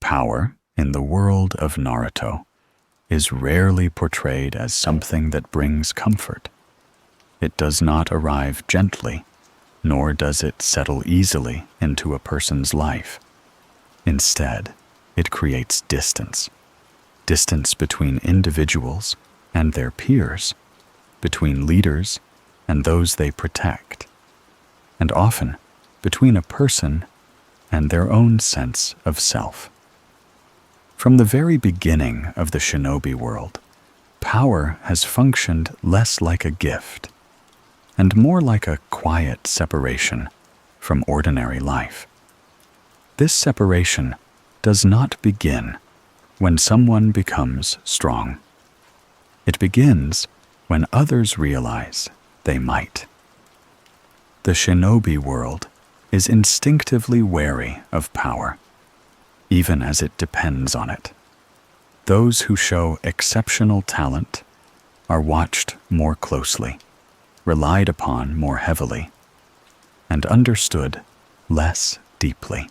Power, in the world of Naruto, is rarely portrayed as something that brings comfort. It does not arrive gently, nor does it settle easily into a person's life. Instead, it creates distance. Distance between individuals and their peers, between leaders and those they protect, and often between a person and their own sense of self. From the very beginning of the shinobi world, power has functioned less like a gift and more like a quiet separation from ordinary life. This separation does not begin when someone becomes strong. It begins when others realize they might. The shinobi world is instinctively wary of power, even as it depends on it. Those who show exceptional talent are watched more closely, relied upon more heavily, and understood less deeply.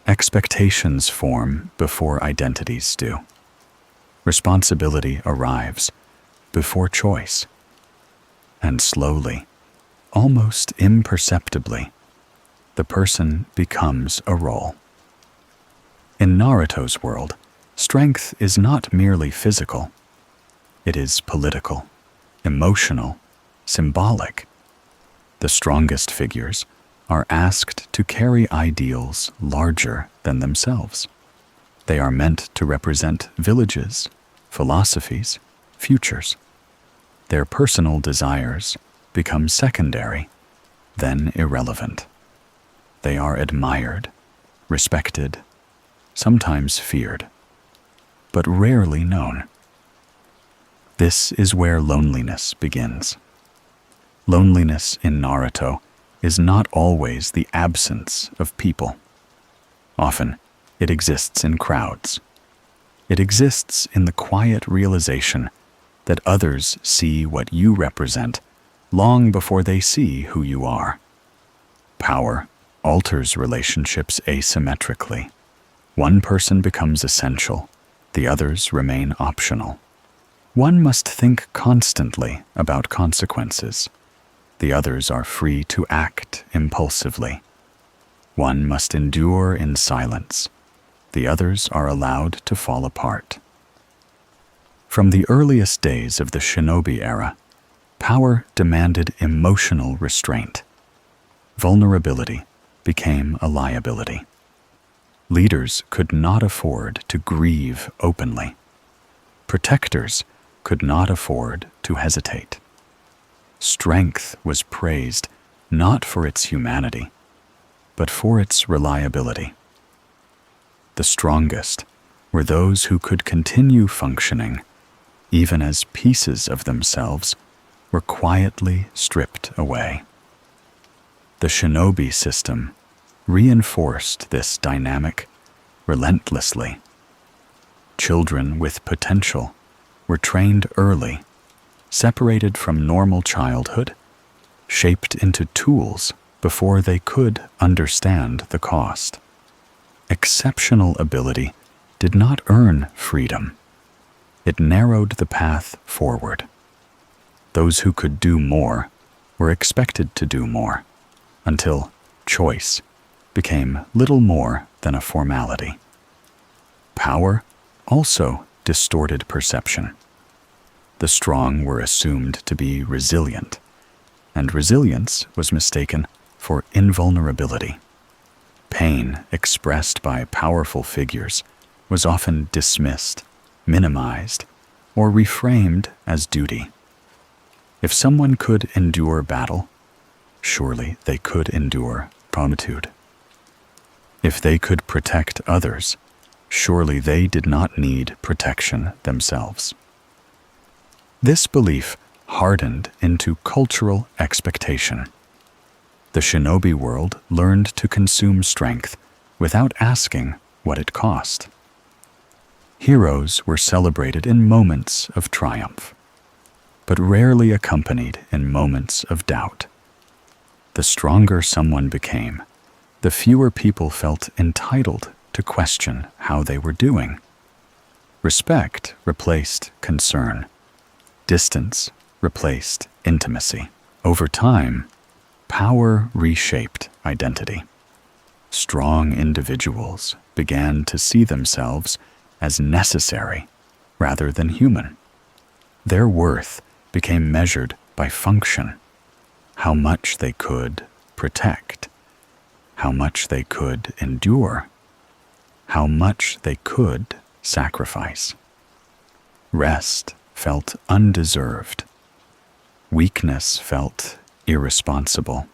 Expectations form before identities do. Responsibility arrives before choice. And slowly, almost imperceptibly, the person becomes a role. In Naruto's world, strength is not merely physical. It is political, emotional, symbolic. The strongest figures are asked to carry ideals larger than themselves. They are meant to represent villages, philosophies, futures. Their personal desires become secondary, then irrelevant. They are admired, respected, sometimes feared, but rarely known. This is where loneliness begins. Loneliness in Naruto is not always the absence of people. Often, it exists in crowds. It exists in the quiet realization that others see what you represent long before they see who you are. Power alters relationships asymmetrically. One person becomes essential, the others remain optional. One must think constantly about consequences. The others are free to act impulsively. One must endure in silence. The others are allowed to fall apart. From the earliest days of the shinobi era, power demanded emotional restraint. Vulnerability became a liability. Leaders could not afford to grieve openly. Protectors could not afford to hesitate. Strength was praised not for its humanity, but for its reliability. The strongest were those who could continue functioning even as pieces of themselves were quietly stripped away. The shinobi system reinforced this dynamic relentlessly. Children with potential were trained early, separated from normal childhood, shaped into tools before they could understand the cost. Exceptional ability did not earn freedom. It narrowed the path forward. Those who could do more were expected to do more, until choice became little more than a formality. Power also distorted perception. The strong were assumed to be resilient, and resilience was mistaken for invulnerability. Pain expressed by powerful figures was often dismissed, minimized, or reframed as duty. If someone could endure battle, surely they could endure solitude. If they could protect others, surely they did not need protection themselves. This belief hardened into cultural expectation. The shinobi world learned to consume strength without asking what it cost. Heroes were celebrated in moments of triumph, but rarely accompanied in moments of doubt. The stronger someone became, the fewer people felt entitled to question how they were doing. Respect replaced concern. Distance replaced intimacy. Over time, power reshaped identity. Strong individuals began to see themselves as necessary rather than human. Their worth became measured by function, how much they could protect, how much they could endure, how much they could sacrifice. Rest felt undeserved. Weakness felt irresponsible.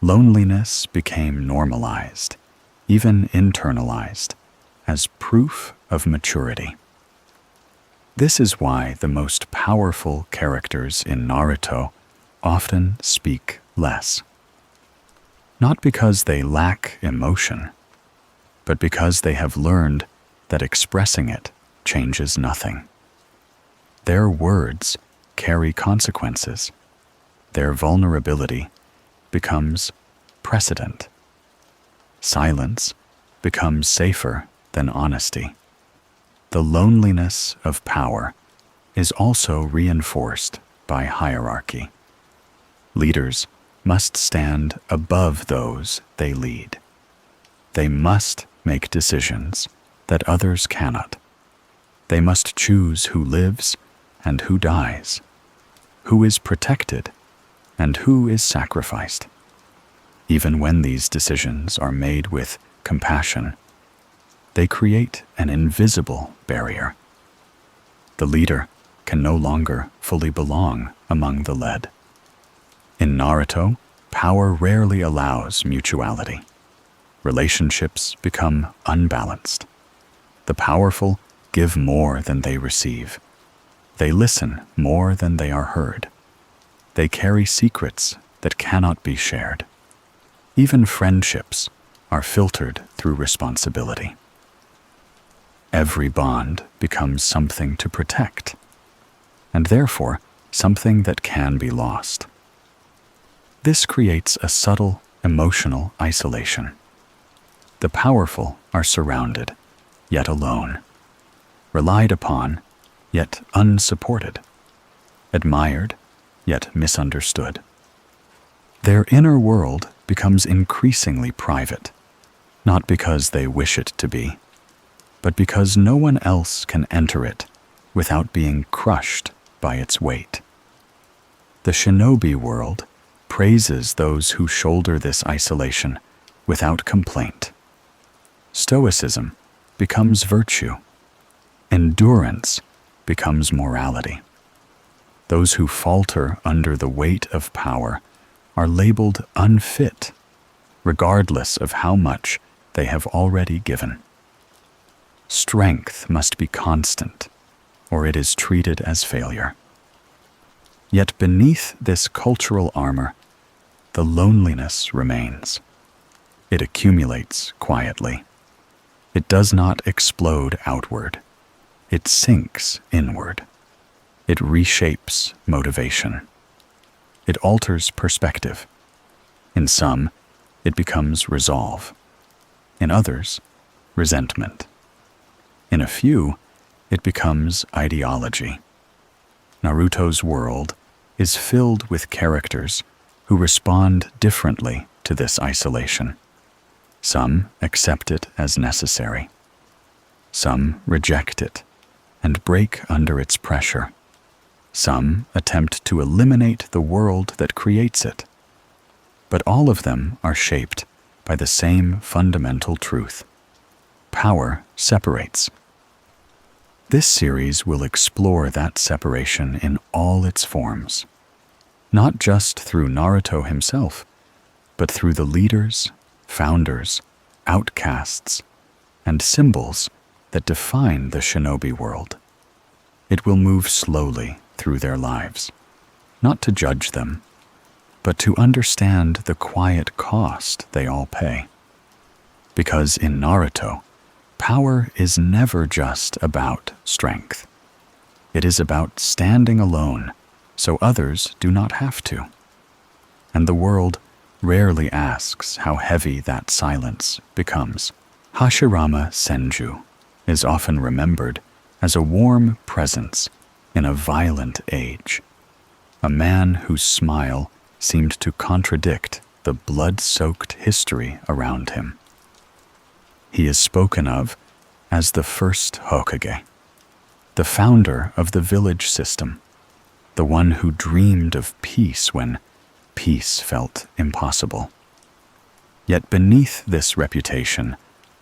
Loneliness became normalized, even internalized, as proof of maturity. This is why the most powerful characters in Naruto often speak less. Not because they lack emotion, but because they have learned that expressing it changes nothing. Their words carry consequences. Their vulnerability becomes precedent. Silence becomes safer than honesty. The loneliness of power is also reinforced by hierarchy. Leaders must stand above those they lead. They must make decisions that others cannot. They must choose who lives and who dies, who is protected and who is sacrificed. Even when these decisions are made with compassion, they create an invisible barrier. The leader can no longer fully belong among the led. In Naruto, power rarely allows mutuality. Relationships become unbalanced. The powerful give more than they receive. They listen more than they are heard. They carry secrets that cannot be shared. Even friendships are filtered through responsibility. Every bond becomes something to protect, and therefore something that can be lost. This creates a subtle emotional isolation. The powerful are surrounded, yet alone, relied upon, yet unsupported, admired, yet misunderstood. Their inner world becomes increasingly private, not because they wish it to be, but because no one else can enter it without being crushed by its weight. The shinobi world praises those who shoulder this isolation without complaint. Stoicism becomes virtue. Endurance becomes morality. Those who falter under the weight of power are labeled unfit, regardless of how much they have already given. Strength must be constant, or it is treated as failure. Yet beneath this cultural armor, the loneliness remains. It accumulates quietly. It does not explode outward. It sinks inward. It reshapes motivation. It alters perspective. In some, it becomes resolve. In others, resentment. In a few, it becomes ideology. Naruto's world is filled with characters who respond differently to this isolation. Some accept it as necessary. Some reject it and break under its pressure. Some attempt to eliminate the world that creates it. But all of them are shaped by the same fundamental truth. Power separates. This series will explore that separation in all its forms, not just through Naruto himself, but through the leaders, founders, outcasts, and symbols that define the shinobi world. It will move slowly through their lives, not to judge them, but to understand the quiet cost they all pay. Because in Naruto, power is never just about strength. It is about standing alone so others do not have to. And the world rarely asks how heavy that silence becomes. Hashirama Senju is often remembered as a warm presence in a violent age, a man whose smile seemed to contradict the blood-soaked history around him. He is spoken of as the first Hokage, the founder of the village system, the one who dreamed of peace when peace felt impossible. Yet beneath this reputation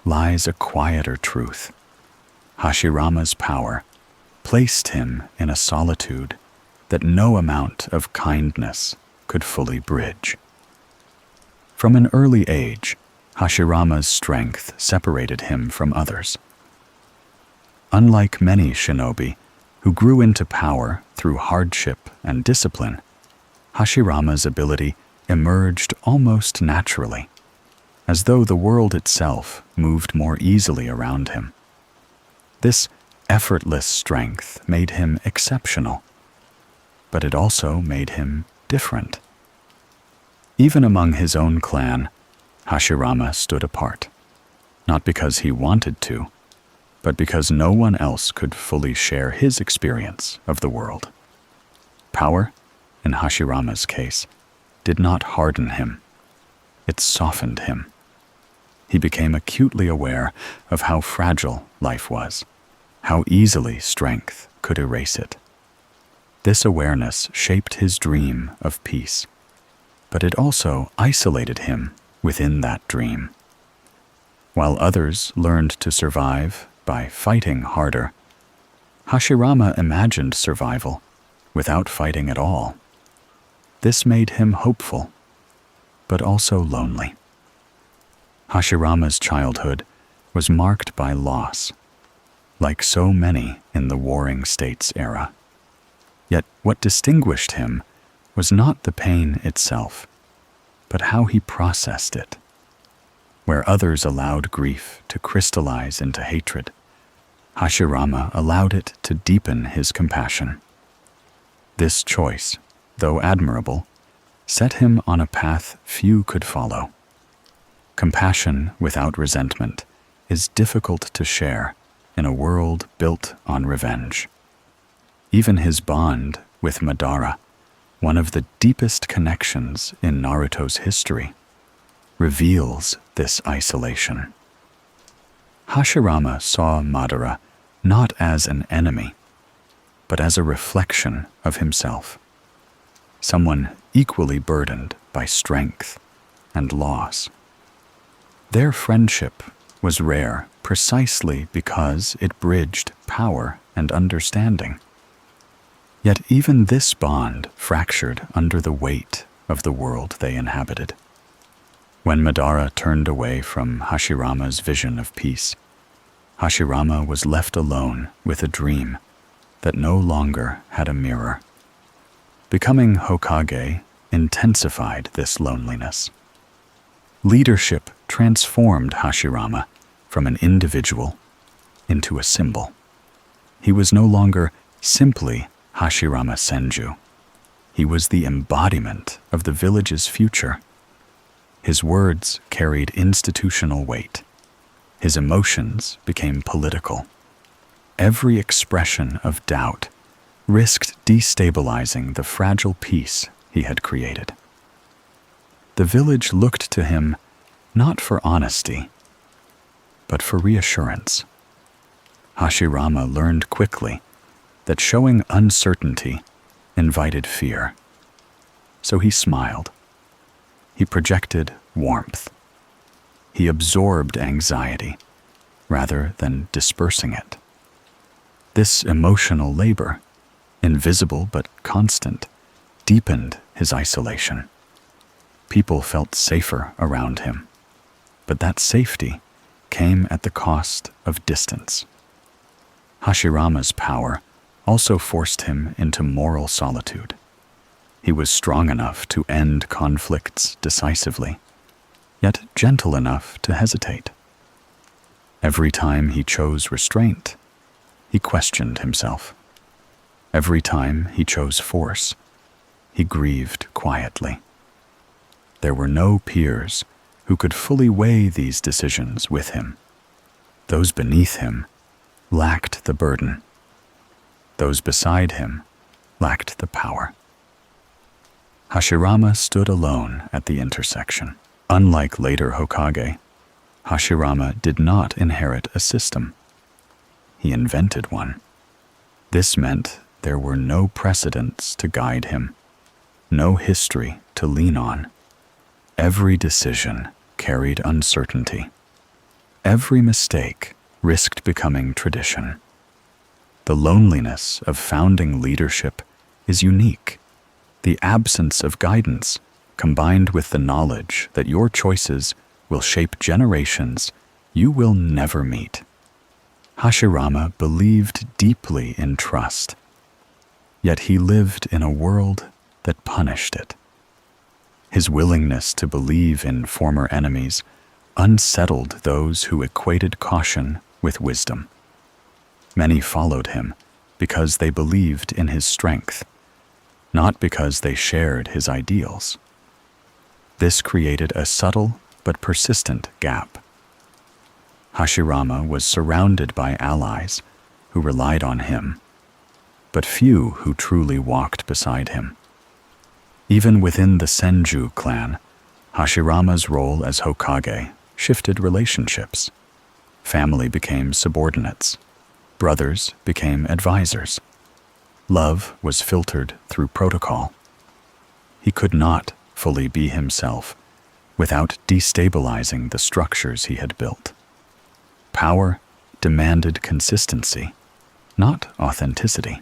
lies a quieter truth. Hashirama's power placed him in a solitude that no amount of kindness could fully bridge. From an early age, Hashirama's strength separated him from others. Unlike many shinobi who grew into power through hardship and discipline, Hashirama's ability emerged almost naturally, as though the world itself moved more easily around him. This effortless strength made him exceptional, but it also made him different. Even among his own clan, Hashirama stood apart, not because he wanted to, but because no one else could fully share his experience of the world. Power, in Hashirama's case, did not harden him. It softened him. He became acutely aware of how fragile life was, how easily strength could erase it. This awareness shaped his dream of peace, but it also isolated him within that dream. While others learned to survive by fighting harder, Hashirama imagined survival without fighting at all. This made him hopeful, but also lonely. Hashirama's childhood was marked by loss, like so many in the Warring States era. Yet what distinguished him was not the pain itself, but how he processed it. Where others allowed grief to crystallize into hatred, Hashirama allowed it to deepen his compassion. This choice, though admirable, set him on a path few could follow. Compassion without resentment is difficult to share in a world built on revenge. Even his bond with Madara, one of the deepest connections in Naruto's history, reveals this isolation. Hashirama saw Madara not as an enemy, but as a reflection of himself, someone equally burdened by strength and loss. Their friendship was rare precisely because it bridged power and understanding. Yet even this bond fractured under the weight of the world they inhabited. When Madara turned away from Hashirama's vision of peace, Hashirama was left alone with a dream that no longer had a mirror. Becoming Hokage intensified this loneliness. Leadership transformed Hashirama from an individual into a symbol. He was no longer simply Hashirama Senju. He was the embodiment of the village's future. His words carried institutional weight. His emotions became political. Every expression of doubt risked destabilizing the fragile peace he had created. The village looked to him not for honesty, but for reassurance. Hashirama learned quickly that showing uncertainty invited fear. So he smiled. He projected warmth. He absorbed anxiety rather than dispersing it. This emotional labor, invisible but constant, deepened his isolation. People felt safer around him, but that safety came at the cost of distance. Hashirama's power also forced him into moral solitude. He was strong enough to end conflicts decisively, yet gentle enough to hesitate. Every time he chose restraint, he questioned himself. Every time he chose force, he grieved quietly. There were no peers who could fully weigh these decisions with him. Those beneath him lacked the burden. Those beside him lacked the power. Hashirama stood alone at the intersection. Unlike later Hokage, Hashirama did not inherit a system. He invented one. This meant there were no precedents to guide him, no history to lean on. Every decision carried uncertainty. Every mistake risked becoming tradition. The loneliness of founding leadership is unique. The absence of guidance, combined with the knowledge that your choices will shape generations you will never meet. Hashirama believed deeply in trust, yet he lived in a world that punished it. His willingness to believe in former enemies unsettled those who equated caution with wisdom. Many followed him because they believed in his strength, not because they shared his ideals. This created a subtle but persistent gap. Hashirama was surrounded by allies who relied on him, but few who truly walked beside him. Even within the Senju clan, Hashirama's role as Hokage shifted relationships. Family became subordinates. Brothers became advisors. Love was filtered through protocol. He could not fully be himself without destabilizing the structures he had built. Power demanded consistency, not authenticity.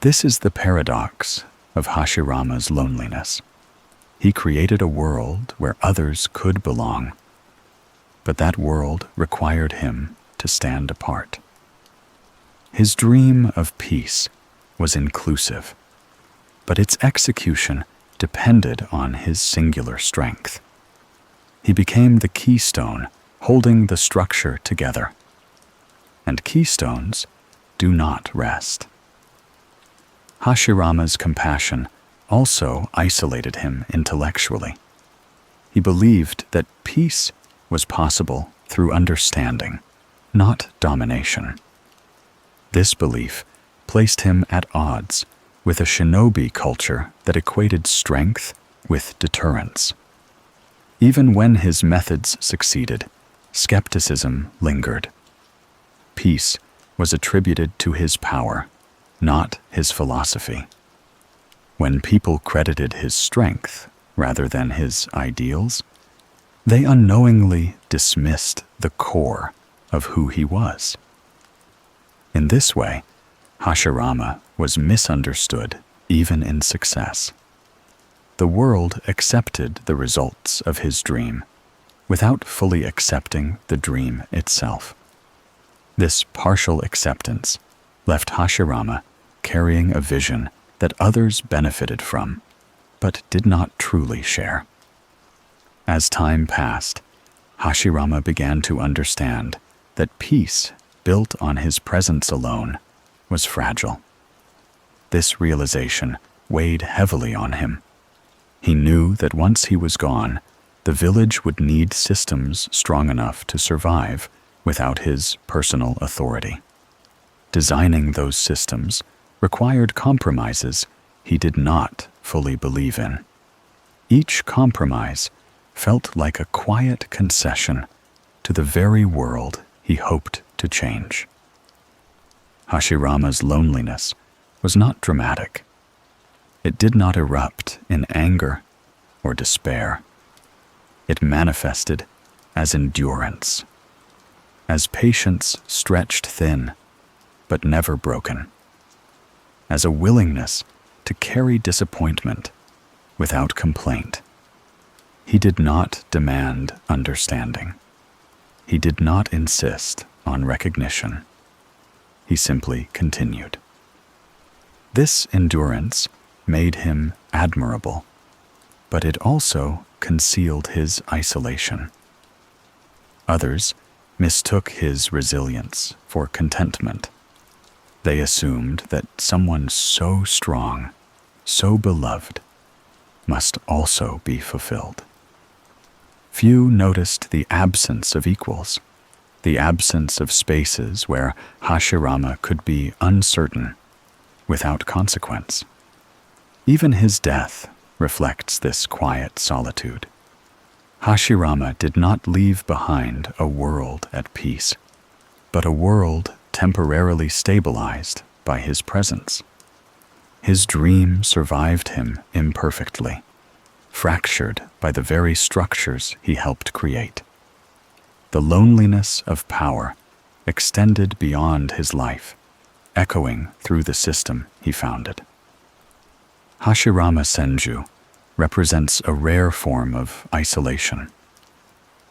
This is the paradox of Hashirama's loneliness. He created a world where others could belong, but that world required him to stand apart. His dream of peace was inclusive, but its execution depended on his singular strength. He became the keystone holding the structure together, and keystones do not rest. Hashirama's compassion also isolated him intellectually. He believed that peace was possible through understanding, not domination. This belief placed him at odds with a shinobi culture that equated strength with deterrence. Even when his methods succeeded, skepticism lingered. Peace was attributed to his power, not his philosophy. When people credited his strength rather than his ideals, they unknowingly dismissed the core of who he was. In this way, Hashirama was misunderstood even in success. The world accepted the results of his dream without fully accepting the dream itself. This partial acceptance left Hashirama carrying a vision that others benefited from, but did not truly share. As time passed, Hashirama began to understand that peace built on his presence alone was fragile. This realization weighed heavily on him. He knew that once he was gone, the village would need systems strong enough to survive without his personal authority. Designing those systems required compromises he did not fully believe in. Each compromise felt like a quiet concession to the very world he hoped to change. Hashirama's loneliness was not dramatic. It did not erupt in anger or despair. It manifested as endurance, as patience stretched thin but never broken, as a willingness to carry disappointment without complaint. He did not demand understanding. He did not insist on recognition. He simply continued. This endurance made him admirable, but it also concealed his isolation. Others mistook his resilience for contentment. They assumed that someone so strong, so beloved, must also be fulfilled. Few noticed the absence of equals, the absence of spaces where Hashirama could be uncertain, without consequence. Even his death reflects this quiet solitude. Hashirama did not leave behind a world at peace, but a world temporarily stabilized by his presence. His dream survived him imperfectly, fractured by the very structures he helped create. The loneliness of power extended beyond his life, echoing through the system he founded. Hashirama Senju represents a rare form of isolation,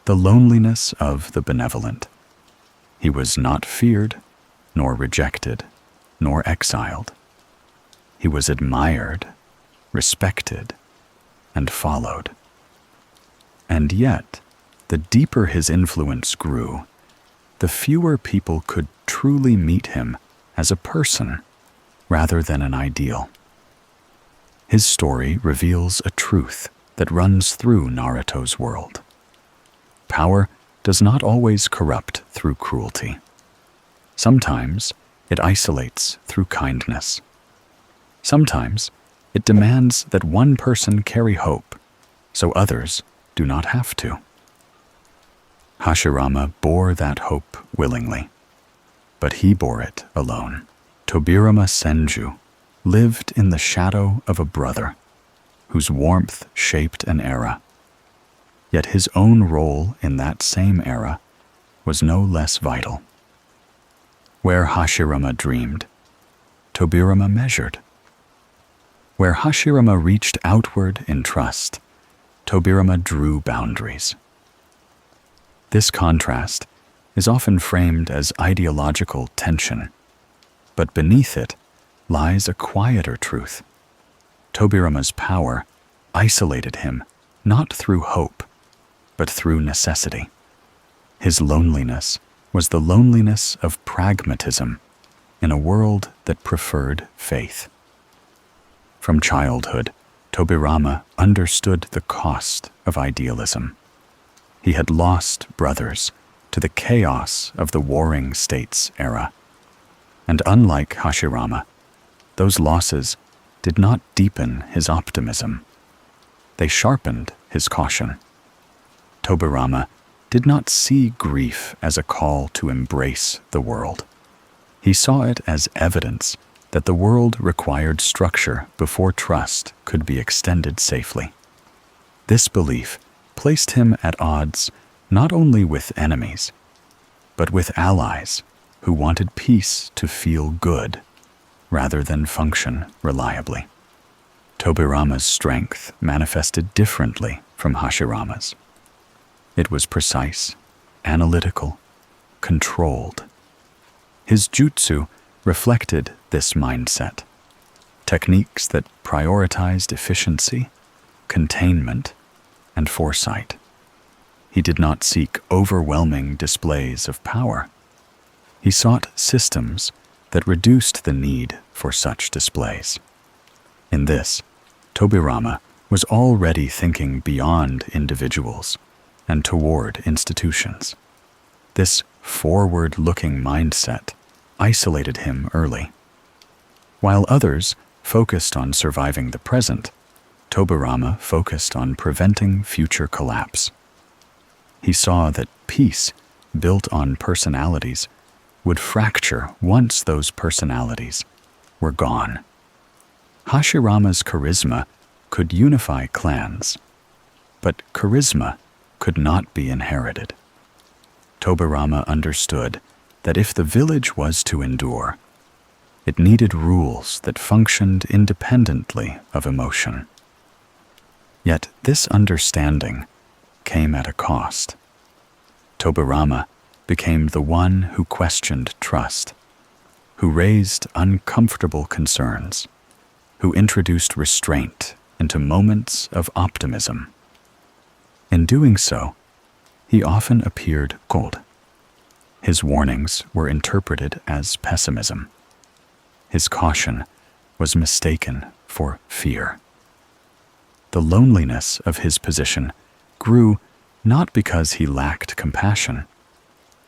the loneliness of the benevolent. He was not feared, nor rejected, nor exiled. He was admired, respected, and followed. And yet, the deeper his influence grew, the fewer people could truly meet him as a person rather than an ideal. His story reveals a truth that runs through Naruto's world. Power does not always corrupt through cruelty. Sometimes it isolates through kindness. Sometimes it demands that one person carry hope, so others do not have to. Hashirama bore that hope willingly, but he bore it alone. Tobirama Senju lived in the shadow of a brother whose warmth shaped an era. Yet his own role in that same era was no less vital. Where Hashirama dreamed, Tobirama measured. Where Hashirama reached outward in trust, Tobirama drew boundaries. This contrast is often framed as ideological tension, but beneath it lies a quieter truth. Tobirama's power isolated him not through hope, but through necessity. His loneliness was the loneliness of pragmatism in a world that preferred faith. From childhood, Tobirama understood the cost of idealism. He had lost brothers to the chaos of the Warring States era. And unlike Hashirama, those losses did not deepen his optimism. They sharpened his caution. Tobirama did not see grief as a call to embrace the world. He saw it as evidence that the world required structure before trust could be extended safely. This belief placed him at odds not only with enemies, but with allies who wanted peace to feel good rather than function reliably. Tobirama's strength manifested differently from Hashirama's. It was precise, analytical, controlled. His jutsu reflected this mindset, techniques that prioritized efficiency, containment, and foresight. He did not seek overwhelming displays of power. He sought systems that reduced the need for such displays. In this, Tobirama was already thinking beyond individuals and toward institutions. This forward-looking mindset isolated him early. While others focused on surviving the present, Tobirama focused on preventing future collapse. He saw that peace, built on personalities, would fracture once those personalities were gone. Hashirama's charisma could unify clans, but charisma could not be inherited. Tobirama understood that if the village was to endure, it needed rules that functioned independently of emotion. Yet this understanding came at a cost. Tobirama became the one who questioned trust, who raised uncomfortable concerns, who introduced restraint into moments of optimism. In doing so, he often appeared cold. His warnings were interpreted as pessimism. His caution was mistaken for fear. The loneliness of his position grew not because he lacked compassion,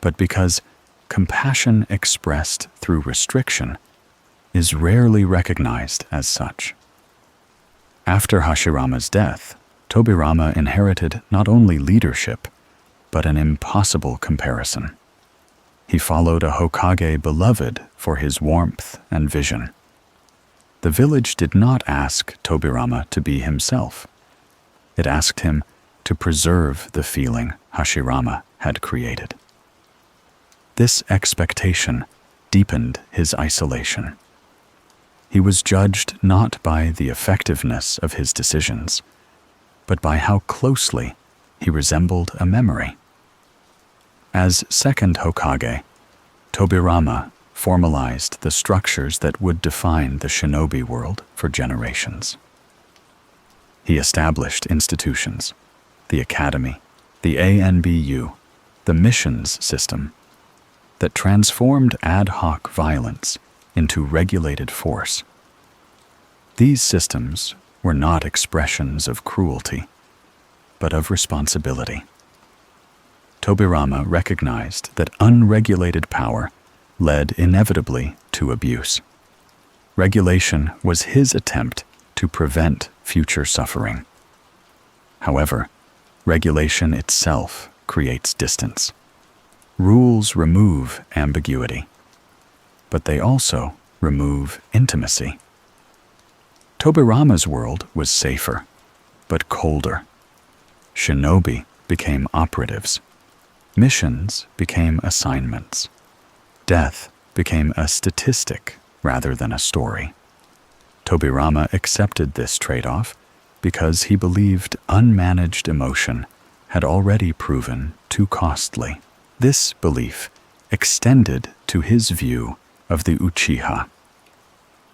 but because compassion expressed through restriction is rarely recognized as such. After Hashirama's death, Tobirama inherited not only leadership, but an impossible comparison. He followed a Hokage beloved for his warmth and vision. The village did not ask Tobirama to be himself. It asked him to preserve the feeling Hashirama had created. This expectation deepened his isolation. He was judged not by the effectiveness of his decisions, but by how closely he resembled a memory. As second Hokage, Tobirama formalized the structures that would define the shinobi world for generations. He established institutions, the academy, the ANBU, the missions system, that transformed ad hoc violence into regulated force. These systems were not expressions of cruelty, but of responsibility. Tobirama recognized that unregulated power led inevitably to abuse. Regulation was his attempt to prevent future suffering. However, regulation itself creates distance. Rules remove ambiguity, but they also remove intimacy. Tobirama's world was safer, but colder. Shinobi became operatives. Missions became assignments. Death became a statistic rather than a story. Tobirama accepted this trade-off because he believed unmanaged emotion had already proven too costly. This belief extended to his view of the Uchiha.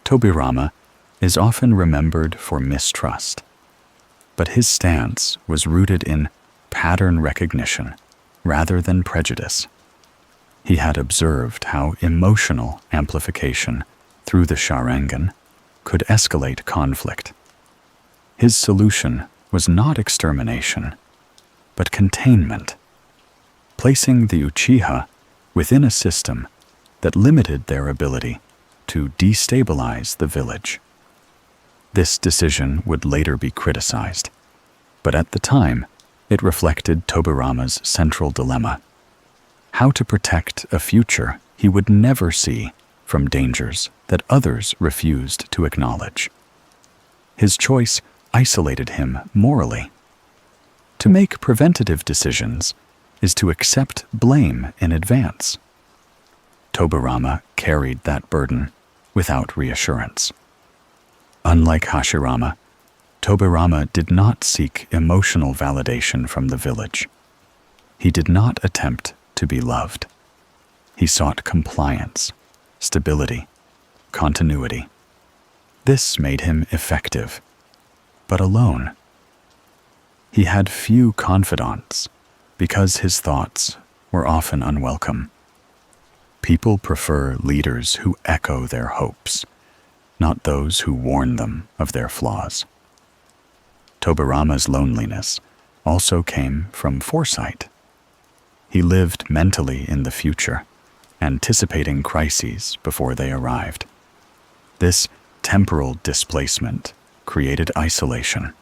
Tobirama is often remembered for mistrust, but his stance was rooted in pattern recognition rather than prejudice. He had observed how emotional amplification through the Sharingan could escalate conflict. His solution was not extermination, but containment, placing the Uchiha within a system that limited their ability to destabilize the village. This decision would later be criticized, but at the time, it reflected Tobirama's central dilemma: how to protect a future he would never see from dangers that others refused to acknowledge. His choice isolated him morally. To make preventative decisions is to accept blame in advance. Tobirama carried that burden without reassurance. Unlike Hashirama, Tobirama did not seek emotional validation from the village. He did not attempt to be loved. He sought compliance, stability, continuity. This made him effective, but alone. He had few confidants because his thoughts were often unwelcome. People prefer leaders who echo their hopes, not those who warn them of their flaws. Tobirama's loneliness also came from foresight. He lived mentally in the future, anticipating crises before they arrived. This temporal displacement created isolation.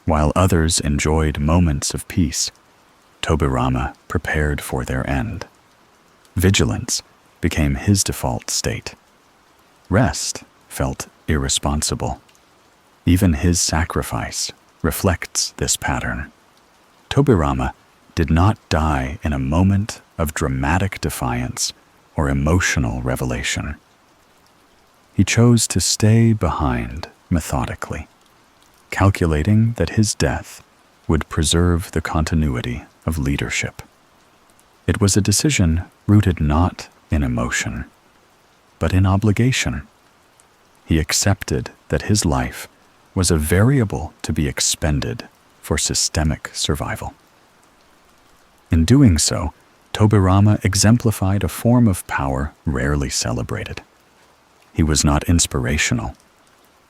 While others enjoyed moments of peace, Tobirama prepared for their end. Vigilance became his default state. Rest felt irresponsible. Even his sacrifice reflects this pattern. Tobirama did not die in a moment of dramatic defiance or emotional revelation. He chose to stay behind methodically, calculating that his death would preserve the continuity of leadership. It was a decision rooted not in emotion, but in obligation. He accepted that his life was a variable to be expended for systemic survival. In doing so, Tobirama exemplified a form of power rarely celebrated. He was not inspirational.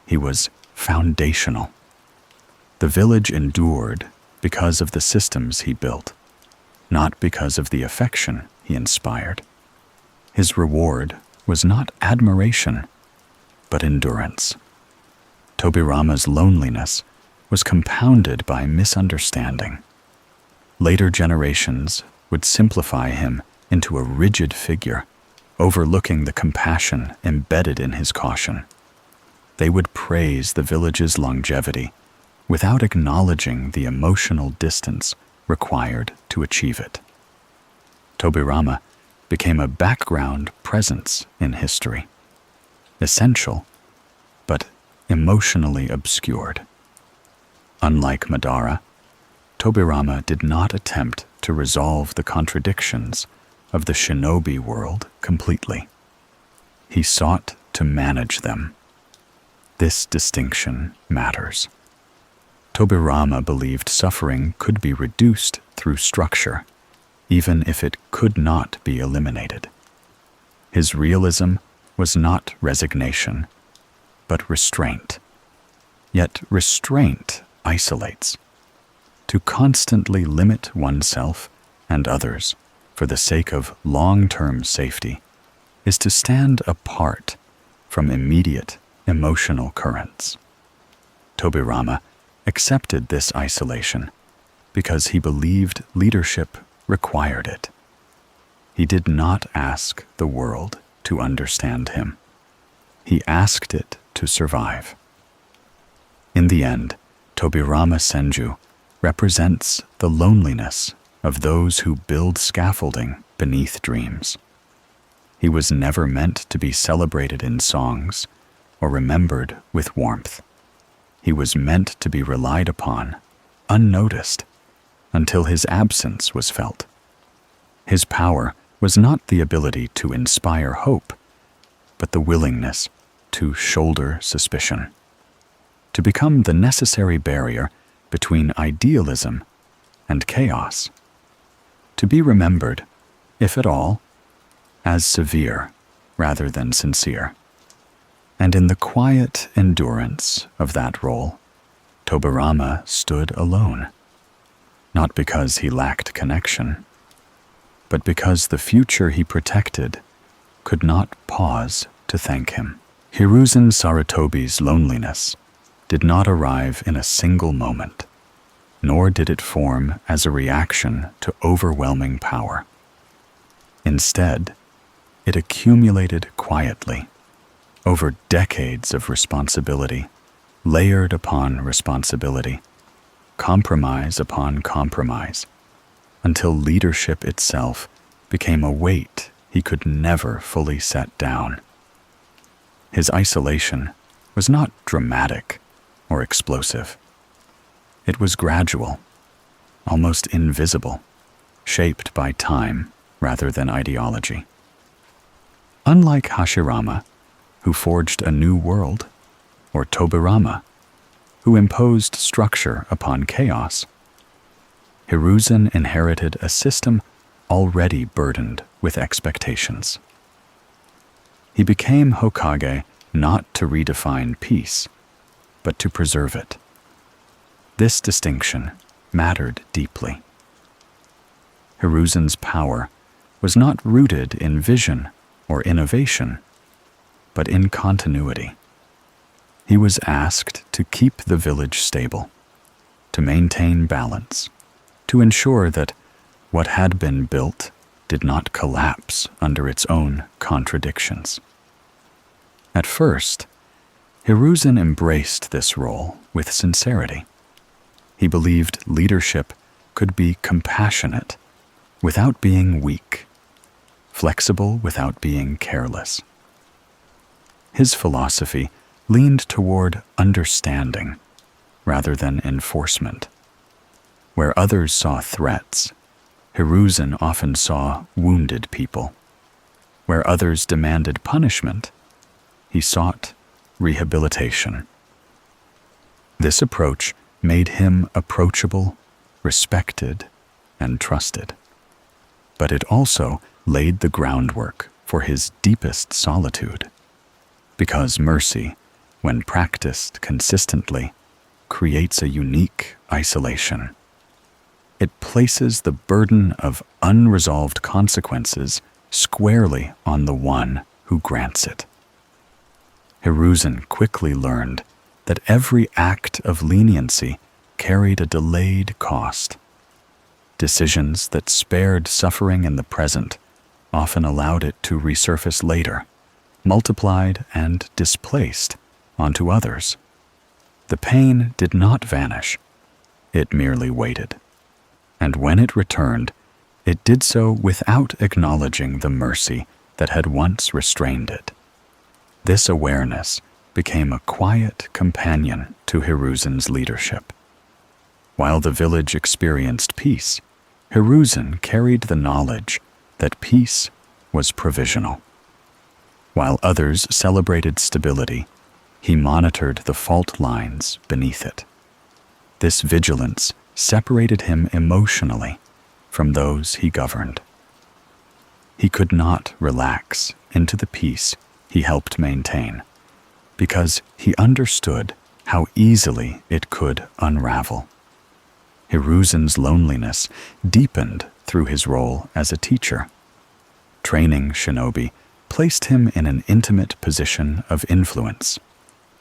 He was foundational. The village endured because of the systems he built, not because of the affection he inspired. His reward was not admiration, but endurance. Tobirama's loneliness was compounded by misunderstanding. Later generations would simplify him into a rigid figure, overlooking the compassion embedded in his caution. They would praise the village's longevity without acknowledging the emotional distance required to achieve it. Tobirama became a background presence in history, essential, but emotionally obscured. Unlike Madara, Tobirama did not attempt to resolve the contradictions of the shinobi world completely. He sought to manage them. This distinction matters. Tobirama believed suffering could be reduced through structure, even if it could not be eliminated. His realism was not resignation, but restraint. Yet restraint isolates. To constantly limit oneself and others for the sake of long-term safety is to stand apart from immediate emotional currents. Tobirama accepted this isolation because he believed leadership required it. He did not ask the world to understand him. He asked it to survive. In the end, Tobirama Senju represents the loneliness of those who build scaffolding beneath dreams. He was never meant to be celebrated in songs or remembered with warmth. He was meant to be relied upon, unnoticed, until his absence was felt. His power was not the ability to inspire hope, but the willingness to shoulder suspicion, to become the necessary barrier between idealism and chaos, to be remembered, if at all, as severe rather than sincere. And in the quiet endurance of that role, Tobirama stood alone, not because he lacked connection, but because the future he protected could not pause to thank him. Hiruzen Sarutobi's loneliness did not arrive in a single moment, nor did it form as a reaction to overwhelming power. Instead, it accumulated quietly over decades of responsibility, layered upon responsibility, compromise upon compromise, until leadership itself became a weight he could never fully set down. His isolation was not dramatic or explosive. It was gradual, almost invisible, shaped by time rather than ideology. Unlike Hashirama, who forged a new world, or Tobirama, who imposed structure upon chaos, Hiruzen inherited a system already burdened with expectations. He became Hokage not to redefine peace, but to preserve it. This distinction mattered deeply. Hiruzen's power was not rooted in vision or innovation, but in continuity. He was asked to keep the village stable, to maintain balance, to ensure that what had been built did not collapse under its own contradictions. At first, Hiruzen embraced this role with sincerity. He believed leadership could be compassionate without being weak, flexible without being careless. His philosophy leaned toward understanding rather than enforcement. Where others saw threats, Hiruzen often saw wounded people. Where others demanded punishment, he sought rehabilitation. This approach made him approachable, respected, and trusted. But it also laid the groundwork for his deepest solitude, because mercy, when practiced consistently, creates a unique isolation. it places the burden of unresolved consequences squarely on the one who grants it. Hiruzen quickly learned that every act of leniency carried a delayed cost. Decisions that spared suffering in the present often allowed it to resurface later, multiplied and displaced onto others. The pain did not vanish, it merely waited. And when it returned, it did so without acknowledging the mercy that had once restrained it. This awareness became a quiet companion to Hiruzen's leadership. While the village experienced peace, Hiruzen carried the knowledge that peace was provisional. While others celebrated stability, he monitored the fault lines beneath it. This vigilance separated him emotionally from those he governed. He could not relax into the peace he helped maintain, because he understood how easily it could unravel. Hiruzen's loneliness deepened through his role as a teacher. Training shinobi placed him in an intimate position of influence,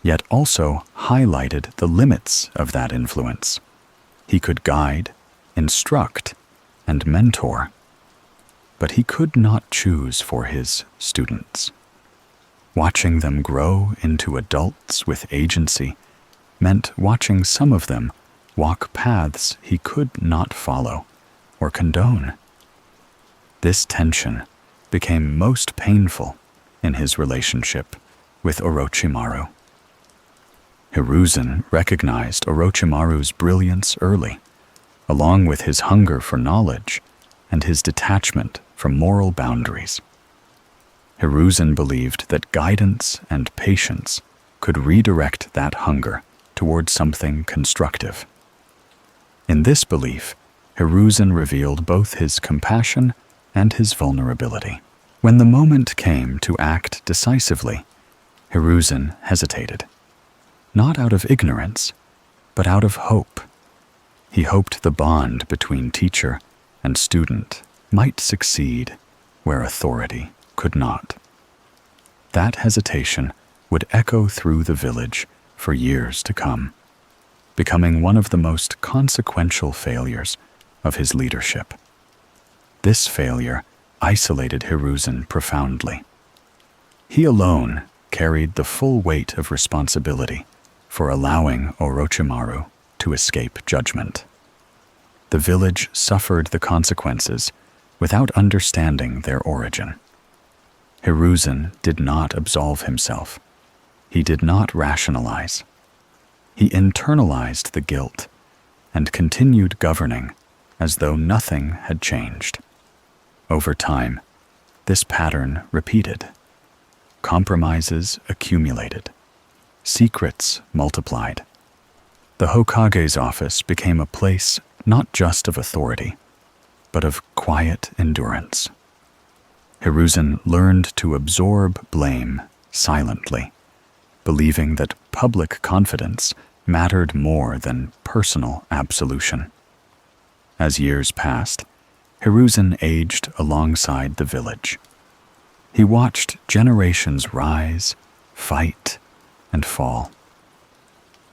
yet also highlighted the limits of that influence. He could guide, instruct, and mentor, but he could not choose for his students. Watching them grow into adults with agency meant watching some of them walk paths he could not follow or condone. This tension became most painful in his relationship with Orochimaru. Hiruzen recognized Orochimaru's brilliance early, along with his hunger for knowledge and his detachment from moral boundaries. Hiruzen believed that guidance and patience could redirect that hunger toward something constructive. In this belief, Hiruzen revealed both his compassion and his vulnerability. When the moment came to act decisively, Hiruzen hesitated, not out of ignorance, but out of hope. He hoped the bond between teacher and student might succeed where authority could not. That hesitation would echo through the village for years to come, becoming one of the most consequential failures of his leadership. This failure isolated Hiruzen profoundly. He alone carried the full weight of responsibility for allowing Orochimaru to escape judgment. The village suffered the consequences without understanding their origin. Hiruzen did not absolve himself. He did not rationalize. He internalized the guilt and continued governing as though nothing had changed. Over time, this pattern repeated. Compromises accumulated. Secrets multiplied. The Hokage's office became a place not just of authority, but of quiet endurance. Hiruzen learned to absorb blame silently, believing that public confidence mattered more than personal absolution. As years passed, Hiruzen aged alongside the village. He watched generations rise, fight, and fall.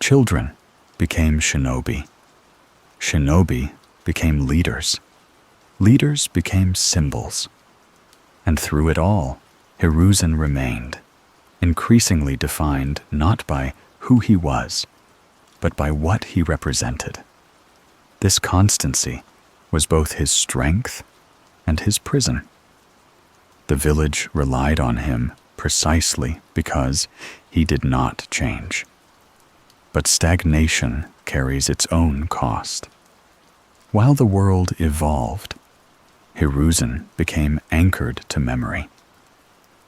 Children became shinobi. Shinobi became leaders. Leaders became symbols. And through it all, Hiruzen remained, increasingly defined not by who he was, but by what he represented. This constancy was both his strength and his prison. The village relied on him precisely because he did not change. But stagnation carries its own cost. While the world evolved, Hiruzen became anchored to memory.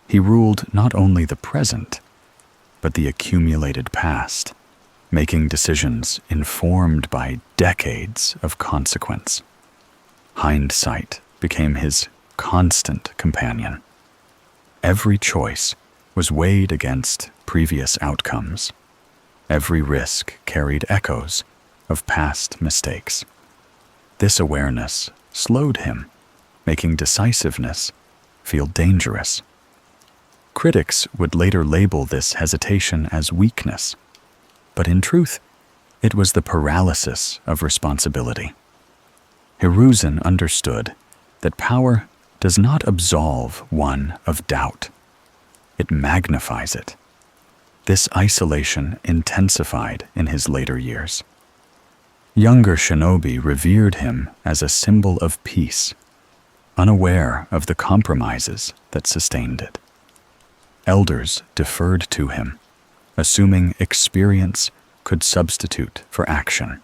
He ruled not only the present, but the accumulated past, making decisions informed by decades of consequence. Hindsight became his constant companion. Every choice was weighed against previous outcomes. Every risk carried echoes of past mistakes. This awareness slowed him, making decisiveness feel dangerous. Critics would later label this hesitation as weakness, but in truth, it was the paralysis of responsibility. Hiruzen understood that power does not absolve one of doubt. It magnifies it. This isolation intensified in his later years. Younger shinobi revered him as a symbol of peace, unaware of the compromises that sustained it. Elders deferred to him, assuming experience could substitute for action.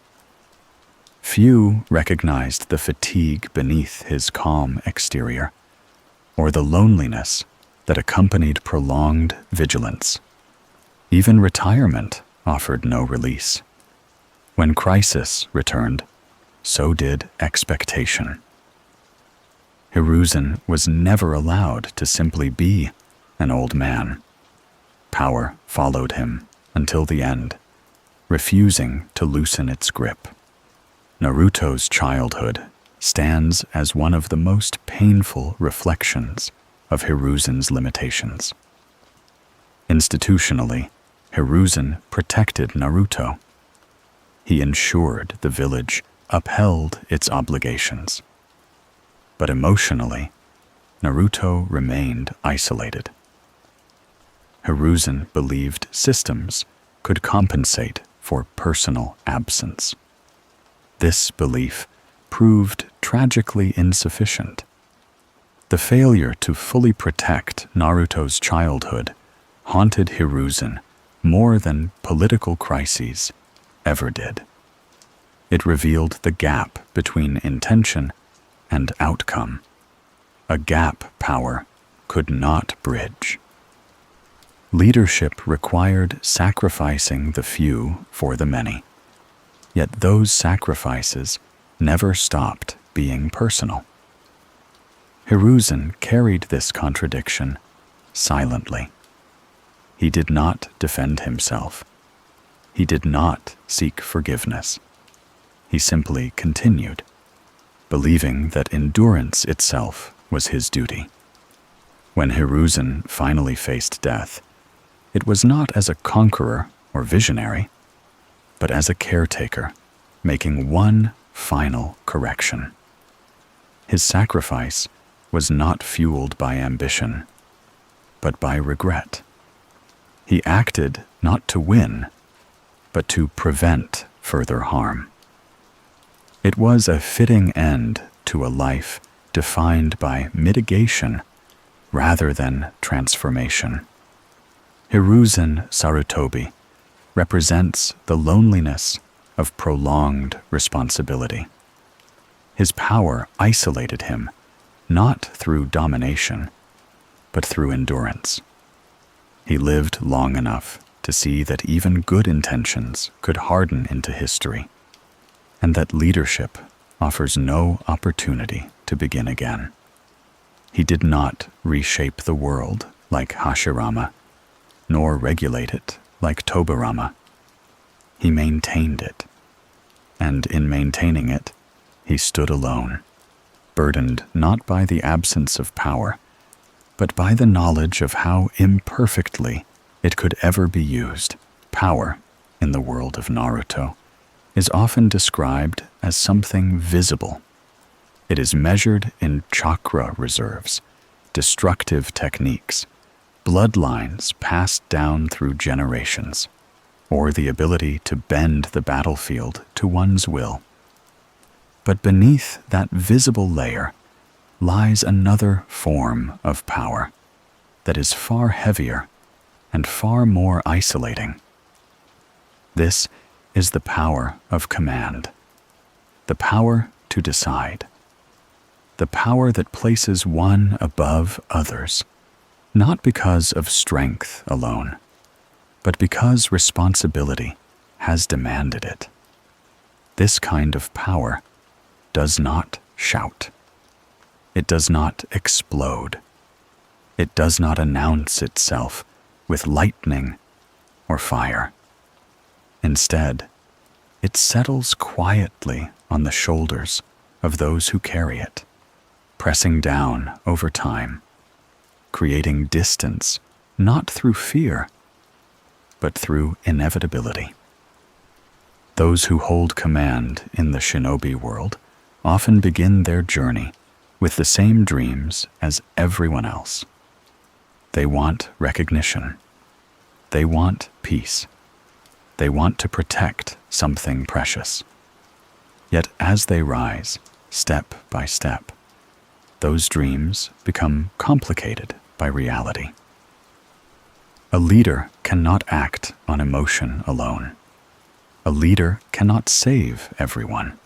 Few recognized the fatigue beneath his calm exterior, or the loneliness that accompanied prolonged vigilance. Even retirement offered no release. When crisis returned, so did expectation. Hiruzen was never allowed to simply be an old man. Power followed him until the end, refusing to loosen its grip. Naruto's childhood stands as one of the most painful reflections of Hiruzen's limitations. Institutionally, Hiruzen protected Naruto. He ensured the village upheld its obligations. But emotionally, Naruto remained isolated. Hiruzen believed systems could compensate for personal absence. This belief proved tragically insufficient. The failure to fully protect Naruto's childhood haunted Hiruzen more than political crises ever did. It revealed the gap between intention and outcome, a gap power could not bridge. Leadership required sacrificing the few for the many, yet those sacrifices never stopped being personal. Hiruzen carried this contradiction silently. He did not defend himself. He did not seek forgiveness. He simply continued, believing that endurance itself was his duty. When Hiruzen finally faced death, it was not as a conqueror or visionary, but as a caretaker, making one final correction. His sacrifice was not fueled by ambition, but by regret. He acted not to win, but to prevent further harm. It was a fitting end to a life defined by mitigation rather than transformation. Hiruzen Sarutobi represents the loneliness of prolonged responsibility. His power isolated him, not through domination, but through endurance. He lived long enough to see that even good intentions could harden into history, and that leadership offers no opportunity to begin again. He did not reshape the world like Hashirama, nor regulate it like Tobirama. He maintained it, and in maintaining it, he stood alone, burdened not by the absence of power, but by the knowledge of how imperfectly it could ever be used. Power, in the world of Naruto, is often described as something visible. It is measured in chakra reserves, destructive techniques, bloodlines passed down through generations, or the ability to bend the battlefield to one's will. But beneath that visible layer lies another form of power that is far heavier and far more isolating. This is the power of command, the power to decide, the power that places one above others, not because of strength alone, but because responsibility has demanded it. This kind of power does not shout. It does not explode. It does not announce itself with lightning or fire. Instead, it settles quietly on the shoulders of those who carry it, pressing down over time, creating distance not through fear, but through inevitability. Those who hold command in the shinobi world often begin their journey with the same dreams as everyone else. They want recognition. They want peace. They want to protect something precious. Yet as they rise, step by step, those dreams become complicated by reality. A leader cannot act on emotion alone. A leader cannot save everyone.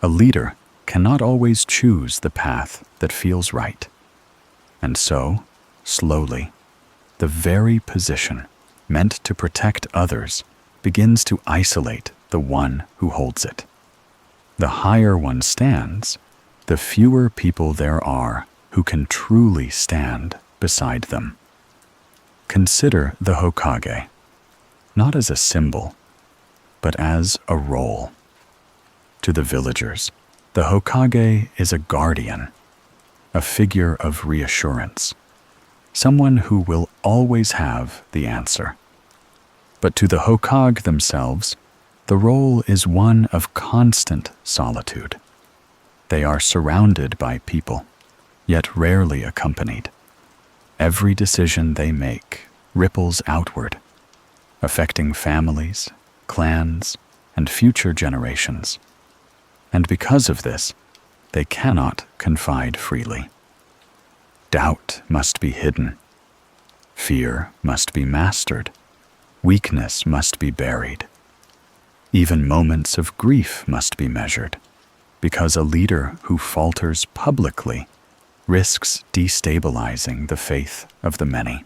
A leader cannot always choose the path that feels right. And so, slowly, the very position meant to protect others begins to isolate the one who holds it. The higher one stands, the fewer people there are who can truly stand beside them. Consider the Hokage, not as a symbol, but as a role. To the villagers, the Hokage is a guardian, a figure of reassurance, someone who will always have the answer. But to the Hokage themselves, the role is one of constant solitude. They are surrounded by people, yet rarely accompanied. Every decision they make ripples outward, affecting families, clans, and future generations. And because of this, they cannot confide freely. Doubt must be hidden. Fear must be mastered. Weakness must be buried. Even moments of grief must be measured, because a leader who falters publicly risks destabilizing the faith of the many.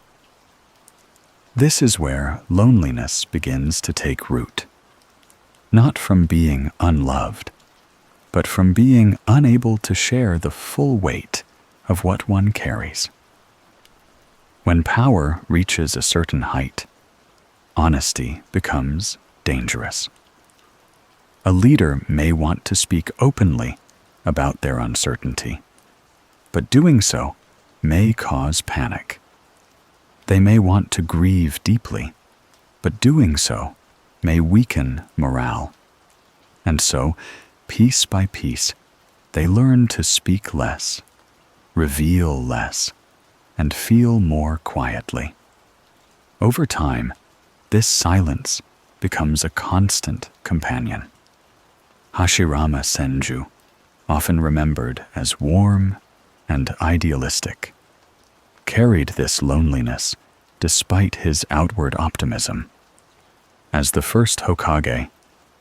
This is where loneliness begins to take root, not from being unloved, but from being unable to share the full weight of what one carries. When power reaches a certain height, honesty becomes dangerous. A leader may want to speak openly about their uncertainty, but doing so may cause panic. They may want to grieve deeply, but doing so may weaken morale. And so, piece by piece, they learn to speak less, reveal less, and feel more quietly. Over time, this silence becomes a constant companion. Hashirama Senju, often remembered as warm and idealistic, carried this loneliness despite his outward optimism. As the first Hokage,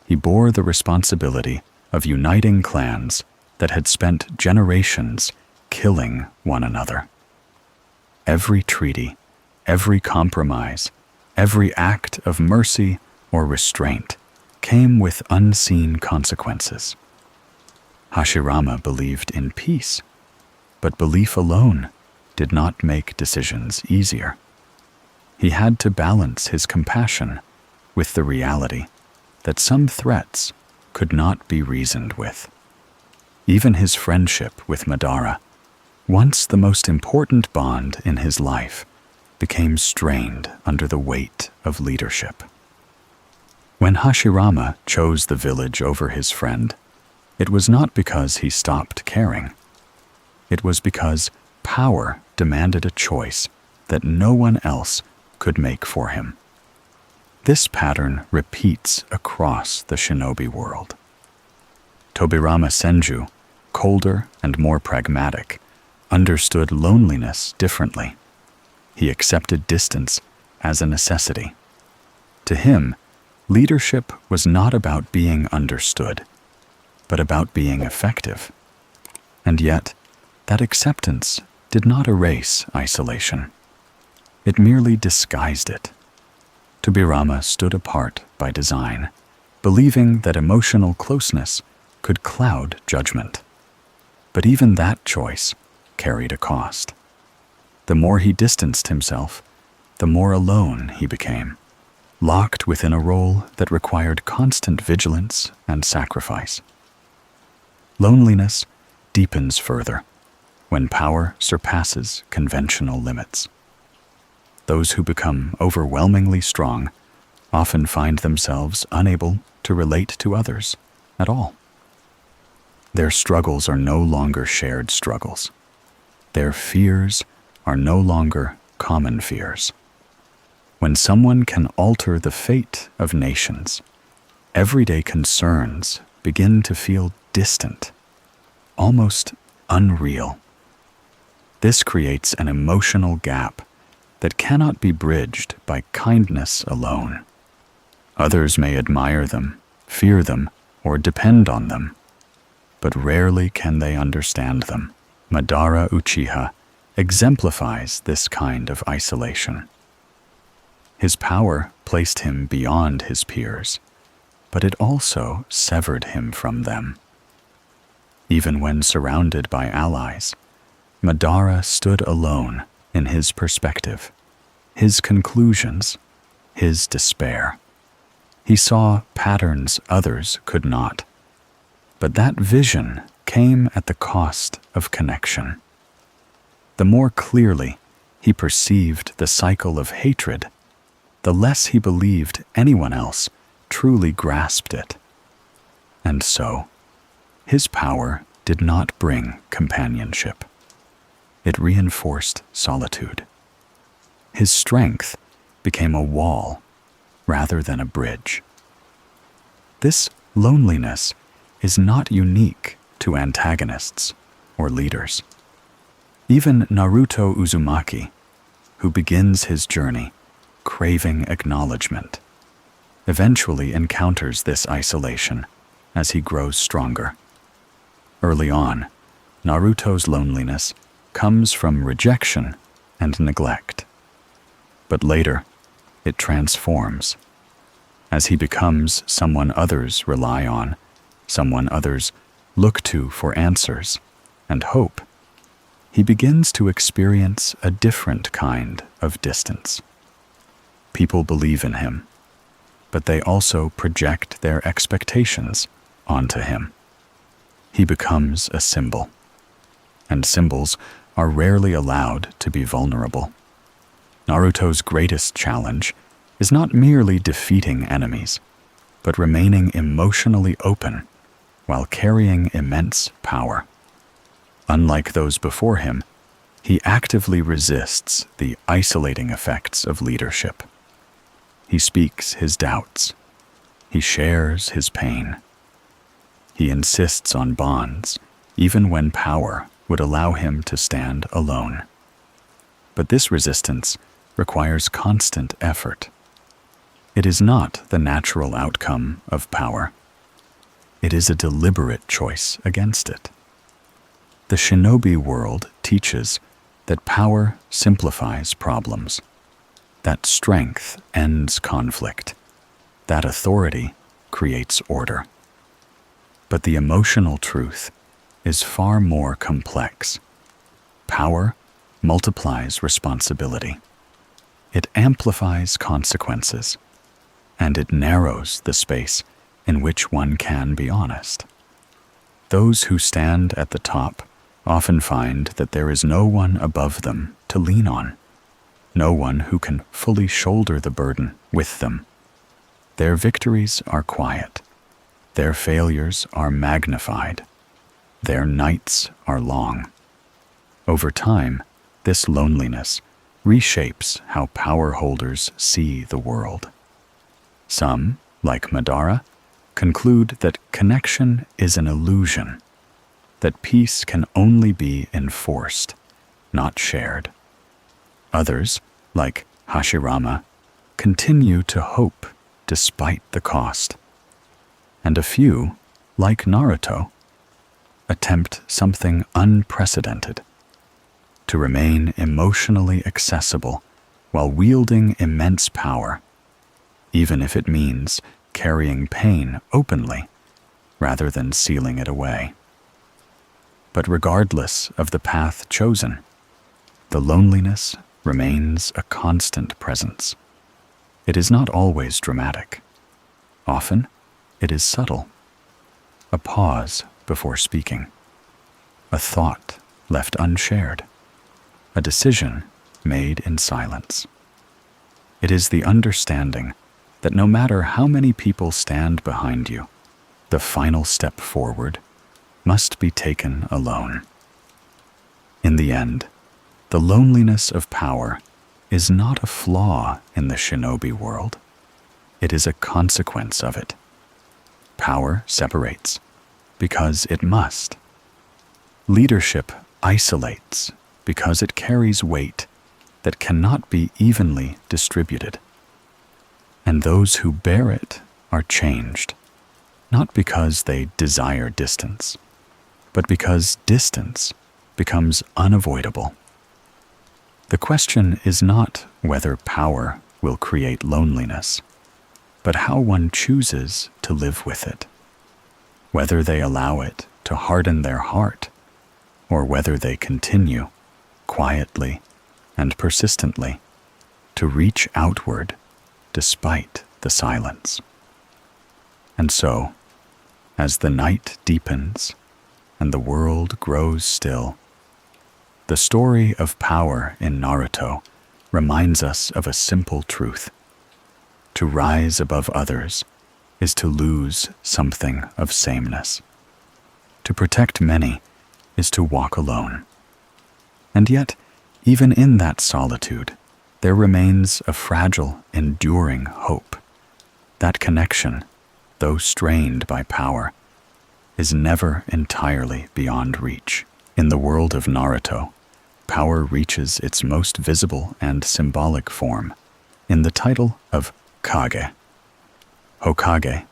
he bore the responsibility of uniting clans that had spent generations killing one another. Every treaty, every compromise, every act of mercy or restraint came with unseen consequences. Hashirama believed in peace, but belief alone did not make decisions easier. He had to balance his compassion with the reality that some threats could not be reasoned with. Even his friendship with Madara, once the most important bond in his life, became strained under the weight of leadership. When Hashirama chose the village over his friend, it was not because he stopped caring. It was because power demanded a choice that no one else could make for him. This pattern repeats across the shinobi world. Tobirama Senju, colder and more pragmatic, understood loneliness differently. He accepted distance as a necessity. To him, leadership was not about being understood, but about being effective. And yet, that acceptance did not erase isolation. It merely disguised it. Tobirama stood apart by design, believing that emotional closeness could cloud judgment. But even that choice carried a cost. The more he distanced himself, the more alone he became, locked within a role that required constant vigilance and sacrifice. Loneliness deepens further when power surpasses conventional limits. Those who become overwhelmingly strong often find themselves unable to relate to others at all. Their struggles are no longer shared struggles. Their fears are no longer common fears. When someone can alter the fate of nations, everyday concerns begin to feel distant, almost unreal. This creates an emotional gap that cannot be bridged by kindness alone. Others may admire them, fear them, or depend on them, but rarely can they understand them. Madara Uchiha exemplifies this kind of isolation. His power placed him beyond his peers, but it also severed him from them. Even when surrounded by allies, Madara stood alone in his perspective, his conclusions, his despair. He saw patterns others could not, but that vision came at the cost of connection. The more clearly he perceived the cycle of hatred, the less he believed anyone else truly grasped it. And so, his power did not bring companionship. It reinforced solitude. His strength became a wall rather than a bridge. This loneliness is not unique to antagonists or leaders. Even Naruto Uzumaki, who begins his journey craving acknowledgement, eventually encounters this isolation as he grows stronger. Early on, Naruto's loneliness comes from rejection and neglect. But later, it transforms. As he becomes someone others rely on, someone others look to for answers and hope, he begins to experience a different kind of distance. People believe in him, but they also project their expectations onto him. He becomes a symbol, and symbols are rarely allowed to be vulnerable. Naruto's greatest challenge is not merely defeating enemies, but remaining emotionally open while carrying immense power. Unlike those before him, he actively resists the isolating effects of leadership. He speaks his doubts. He shares his pain. He insists on bonds, even when power would allow him to stand alone. But this resistance requires constant effort. It is not the natural outcome of power. It is a deliberate choice against it. The shinobi world teaches that power simplifies problems, that strength ends conflict, that authority creates order. But the emotional truth is far more complex. Power multiplies responsibility. It amplifies consequences, and it narrows the space in which one can be honest. Those who stand at the top often find that there is no one above them to lean on, no one who can fully shoulder the burden with them. Their victories are quiet. Their failures are magnified. Their nights are long. Over time, this loneliness reshapes how power holders see the world. Some, like Madara, conclude that connection is an illusion, that peace can only be enforced, not shared. Others, like Hashirama, continue to hope despite the cost. And a few, like Naruto, attempt something unprecedented: to remain emotionally accessible while wielding immense power, even if it means carrying pain openly rather than sealing it away. But regardless of the path chosen, the loneliness remains a constant presence. It is not always dramatic. Often, it is subtle. A pause before speaking, a thought left unshared, a decision made in silence. It is the understanding that no matter how many people stand behind you, the final step forward must be taken alone. In the end, the loneliness of power is not a flaw in the shinobi world. It is a consequence of it. Power separates because it must. Leadership isolates because it carries weight that cannot be evenly distributed. And those who bear it are changed, not because they desire distance, but because distance becomes unavoidable. The question is not whether power will create loneliness, but how one chooses to live with it, whether they allow it to harden their heart, or whether they continue, quietly and persistently, to reach outward despite the silence. And so, as the night deepens and the world grows still, the story of power in Naruto reminds us of a simple truth. To rise above others is to lose something of sameness. To protect many is to walk alone. And yet, even in that solitude, there remains a fragile, enduring hope. That connection, though strained by power, is never entirely beyond reach. In the world of Naruto, power reaches its most visible and symbolic form in the title of Kage. Hokage,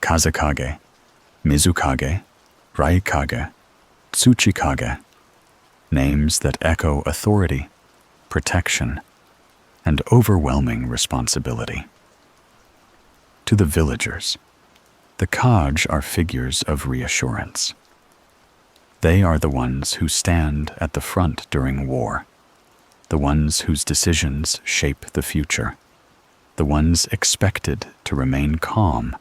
Kazekage, Mizukage, Raikage, Tsuchikage, names that echo authority, protection, and overwhelming responsibility. To the villagers, the Kage are figures of reassurance. They are the ones who stand at the front during war, the ones whose decisions shape the future, the ones expected to remain calm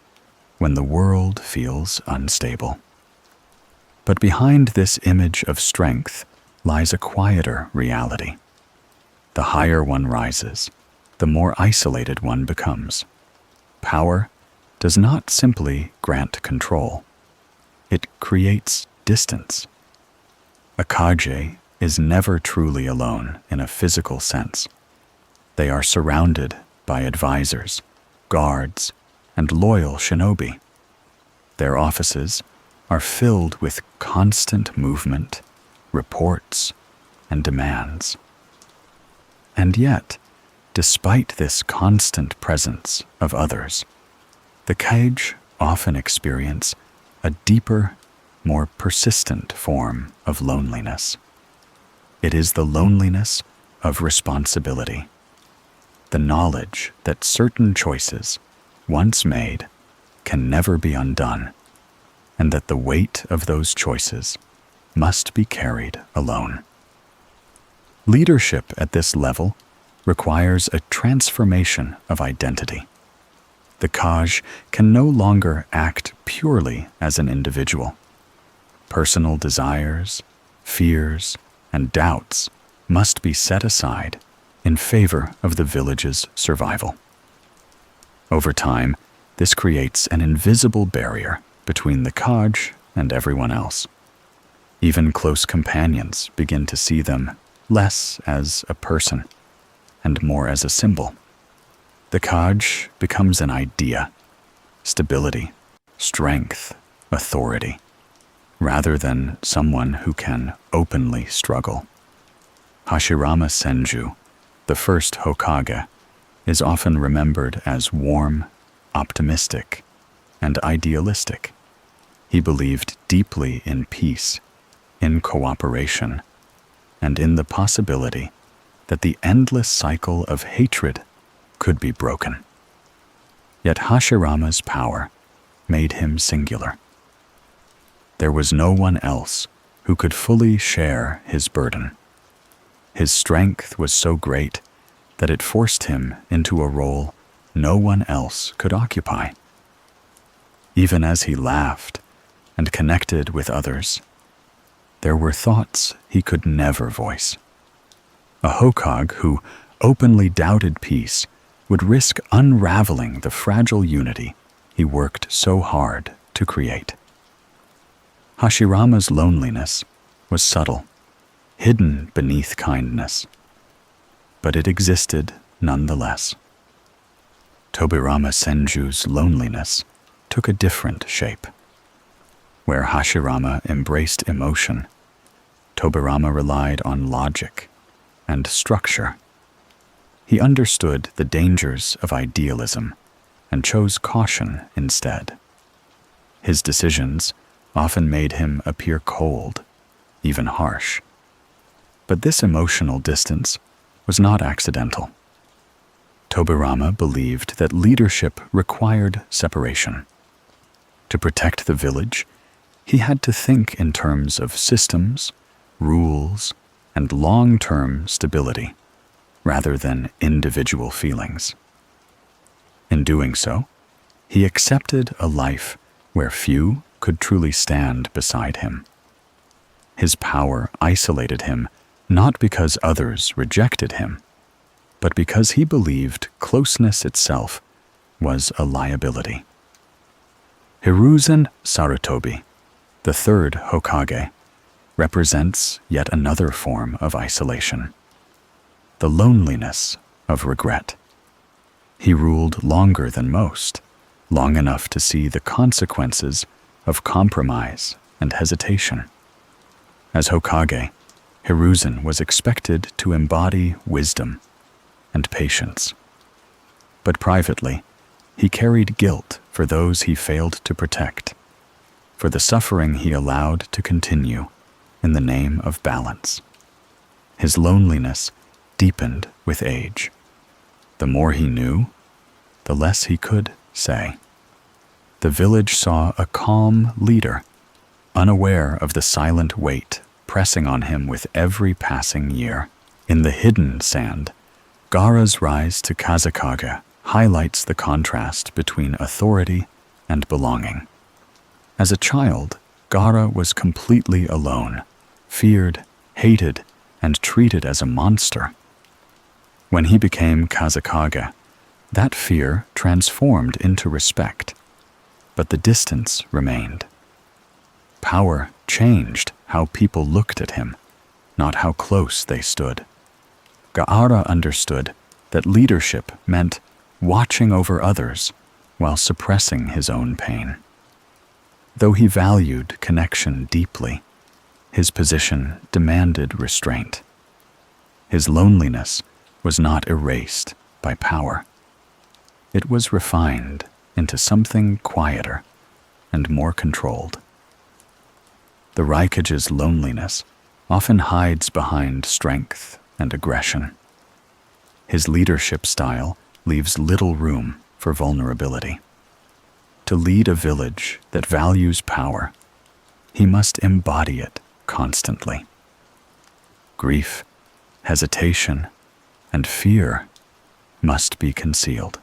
when the world feels unstable. But behind this image of strength lies a quieter reality. The higher one rises, the more isolated one becomes. Power does not simply grant control. It creates distance. A Kage is never truly alone in a physical sense. They are surrounded by advisors, guards, and loyal shinobi. Their offices are filled with constant movement, reports, and demands. And yet, despite this constant presence of others, the Kage often experience a deeper, more persistent form of loneliness. It is the loneliness of responsibility, the knowledge that certain choices, once made, can never be undone, and that the weight of those choices must be carried alone. Leadership at this level requires a transformation of identity. The Kage can no longer act purely as an individual. Personal desires, fears, and doubts must be set aside in favor of the village's survival. Over time, this creates an invisible barrier between the Kage and everyone else. Even close companions begin to see them less as a person and more as a symbol. The Kage becomes an idea, stability, strength, authority, rather than someone who can openly struggle. Hashirama Senju, the first Hokage, is often remembered as warm, optimistic, and idealistic. He believed deeply in peace, in cooperation, and in the possibility that the endless cycle of hatred could be broken. Yet Hashirama's power made him singular. There was no one else who could fully share his burden. His strength was so great that it forced him into a role no one else could occupy. Even as he laughed, and connected with others, there were thoughts he could never voice. A Hokage who openly doubted peace would risk unraveling the fragile unity he worked so hard to create. Hashirama's loneliness was subtle, hidden beneath kindness, but it existed nonetheless. Tobirama Senju's loneliness took a different shape. Where Hashirama embraced emotion, Tobirama relied on logic and structure. He understood the dangers of idealism and chose caution instead. His decisions often made him appear cold, even harsh. But this emotional distance was not accidental. Tobirama believed that leadership required separation. To protect the village, he had to think in terms of systems, rules, and long-term stability, rather than individual feelings. In doing so, he accepted a life where few could truly stand beside him. His power isolated him not because others rejected him, but because he believed closeness itself was a liability. Hiruzen Sarutobi, the third Hokage, represents yet another form of isolation, the loneliness of regret. He ruled longer than most, long enough to see the consequences of compromise and hesitation. As Hokage, Hiruzen was expected to embody wisdom and patience. But privately, he carried guilt for those he failed to protect, for the suffering he allowed to continue in the name of balance. His loneliness deepened with age. The more he knew, the less he could say. The village saw a calm leader, unaware of the silent weight pressing on him with every passing year. In the hidden sand, Gaara's rise to Kazekage highlights the contrast between authority and belonging. As a child, Gaara was completely alone, feared, hated, and treated as a monster. When he became Kazekage, that fear transformed into respect, but the distance remained. Power changed how people looked at him, not how close they stood. Gaara understood that leadership meant watching over others while suppressing his own pain. Though he valued connection deeply, his position demanded restraint. His loneliness was not erased by power. It was refined into something quieter and more controlled. The Raikage's loneliness often hides behind strength and aggression. His leadership style leaves little room for vulnerability. To lead a village that values power, he must embody it constantly. Grief, hesitation, and fear must be concealed.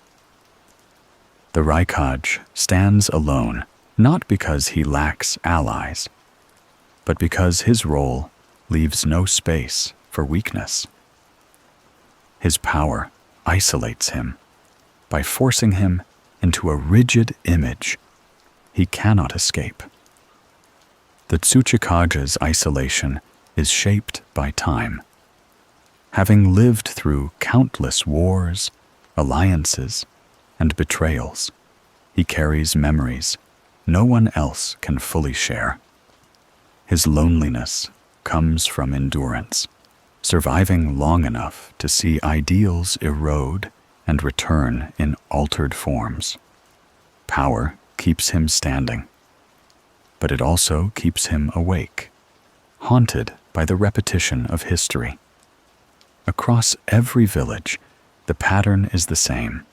The Raikage stands alone not because he lacks allies, but because his role leaves no space for weakness. His power isolates him by forcing him into a rigid image he cannot escape. The Tsuchikage's isolation is shaped by time. Having lived through countless wars, alliances, and betrayals, he carries memories no one else can fully share. His loneliness comes from endurance, surviving long enough to see ideals erode and return in altered forms. Power keeps him standing, but it also keeps him awake, haunted by the repetition of history. Across every village, the pattern is the same.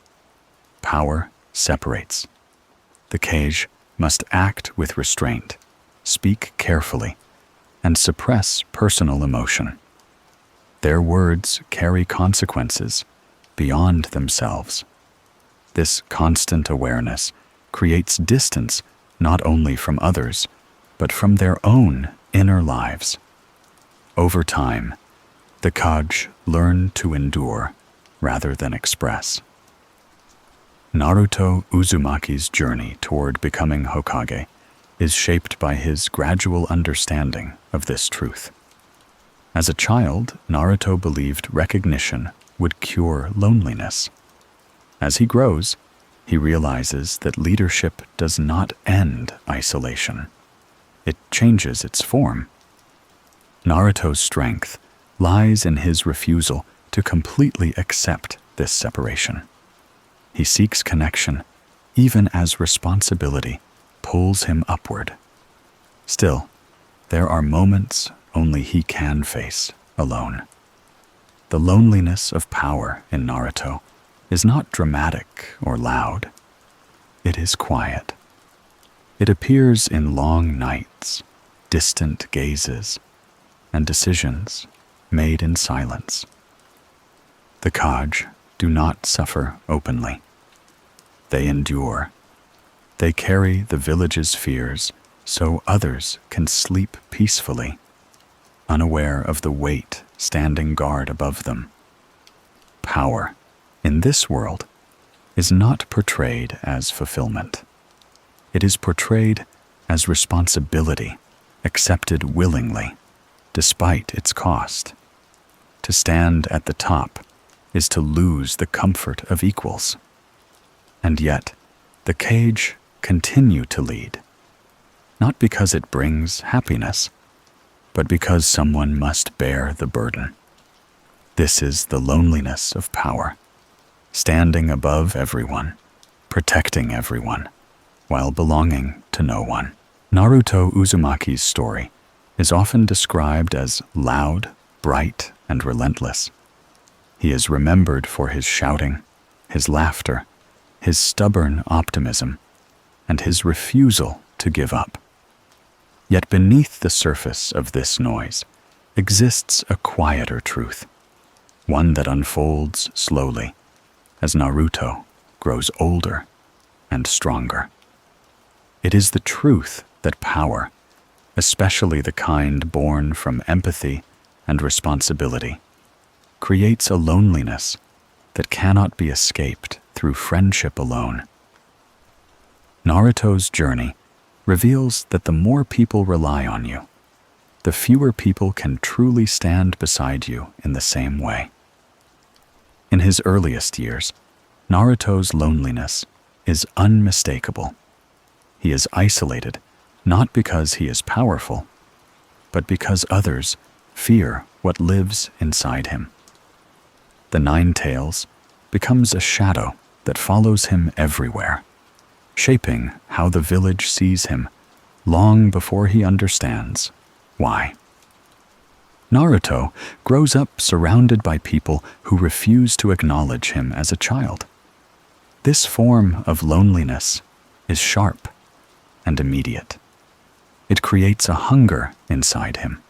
Power separates. The Kage must act with restraint, speak carefully, and suppress personal emotion. Their words carry consequences beyond themselves. This constant awareness creates distance not only from others, but from their own inner lives. Over time, the Kage learn to endure rather than express. Naruto Uzumaki's journey toward becoming Hokage is shaped by his gradual understanding of this truth. As a child, Naruto believed recognition would cure loneliness. As he grows, he realizes that leadership does not end isolation. It changes its form. Naruto's strength lies in his refusal to completely accept this separation. He seeks connection even as responsibility pulls him upward. Still, there are moments only he can face alone. The loneliness of power in Naruto is not dramatic or loud. It is quiet. It appears in long nights, distant gazes, and decisions made in silence. The Kage do not suffer openly. They endure. They carry the village's fears so others can sleep peacefully, unaware of the weight standing guard above them. Power, in this world, is not portrayed as fulfillment. It is portrayed as responsibility, accepted willingly, despite its cost. To stand at the top is to lose the comfort of equals. And yet, the Kage continue to lead, not because it brings happiness, but because someone must bear the burden. This is the loneliness of power, standing above everyone, protecting everyone, while belonging to no one. Naruto Uzumaki's story is often described as loud, bright, and relentless. He is remembered for his shouting, his laughter, his stubborn optimism, and his refusal to give up. Yet beneath the surface of this noise exists a quieter truth, one that unfolds slowly as Naruto grows older and stronger. It is the truth that power, especially the kind born from empathy and responsibility, creates a loneliness that cannot be escaped through friendship alone. Naruto's journey reveals that the more people rely on you, the fewer people can truly stand beside you in the same way. In his earliest years, Naruto's loneliness is unmistakable. He is isolated not because he is powerful, but because others fear what lives inside him. The Nine Tails becomes a shadow that follows him everywhere, shaping how the village sees him long before he understands why. Naruto grows up surrounded by people who refuse to acknowledge him as a child. This form of loneliness is sharp and immediate. It creates a hunger inside him,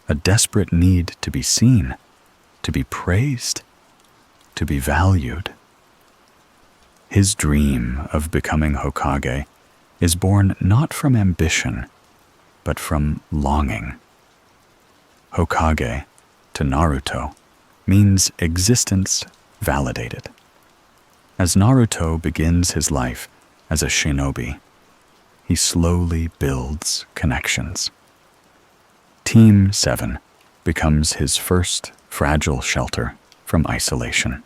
a desperate need to be seen, to be praised, to be valued. His dream of becoming Hokage is born not from ambition, but from longing. Hokage, to Naruto, means existence validated. As Naruto begins his life as a shinobi, he slowly builds connections. Team 7 becomes his first fragile shelter from isolation.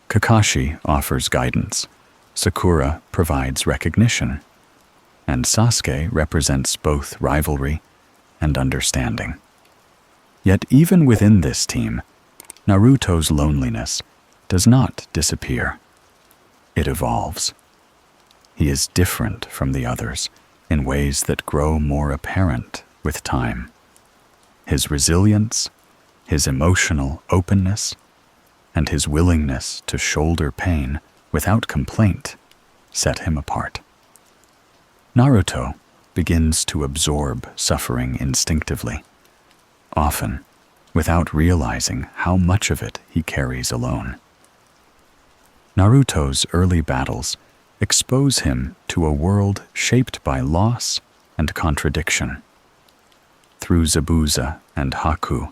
Kakashi offers guidance, Sakura provides recognition, and Sasuke represents both rivalry and understanding. Yet even within this team, Naruto's loneliness does not disappear. It evolves. He is different from the others in ways that grow more apparent with time. His resilience, his emotional openness, and his willingness to shoulder pain without complaint set him apart. Naruto begins to absorb suffering instinctively, often without realizing how much of it he carries alone. Naruto's early battles expose him to a world shaped by loss and contradiction. Through Zabuza and Haku,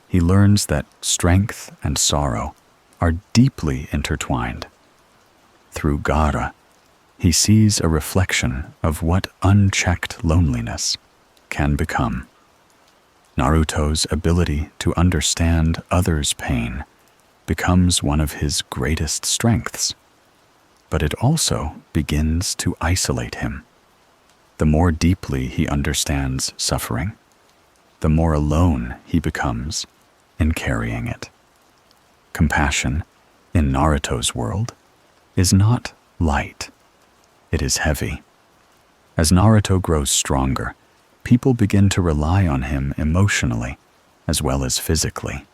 he learns that strength and sorrow are deeply intertwined. Through Gaara, he sees a reflection of what unchecked loneliness can become. Naruto's ability to understand others' pain becomes one of his greatest strengths, but it also begins to isolate him. The more deeply he understands suffering, the more alone he becomes in carrying it. Compassion, in Naruto's world, is not light. It is heavy. As Naruto grows stronger, people begin to rely on him emotionally as well as physically.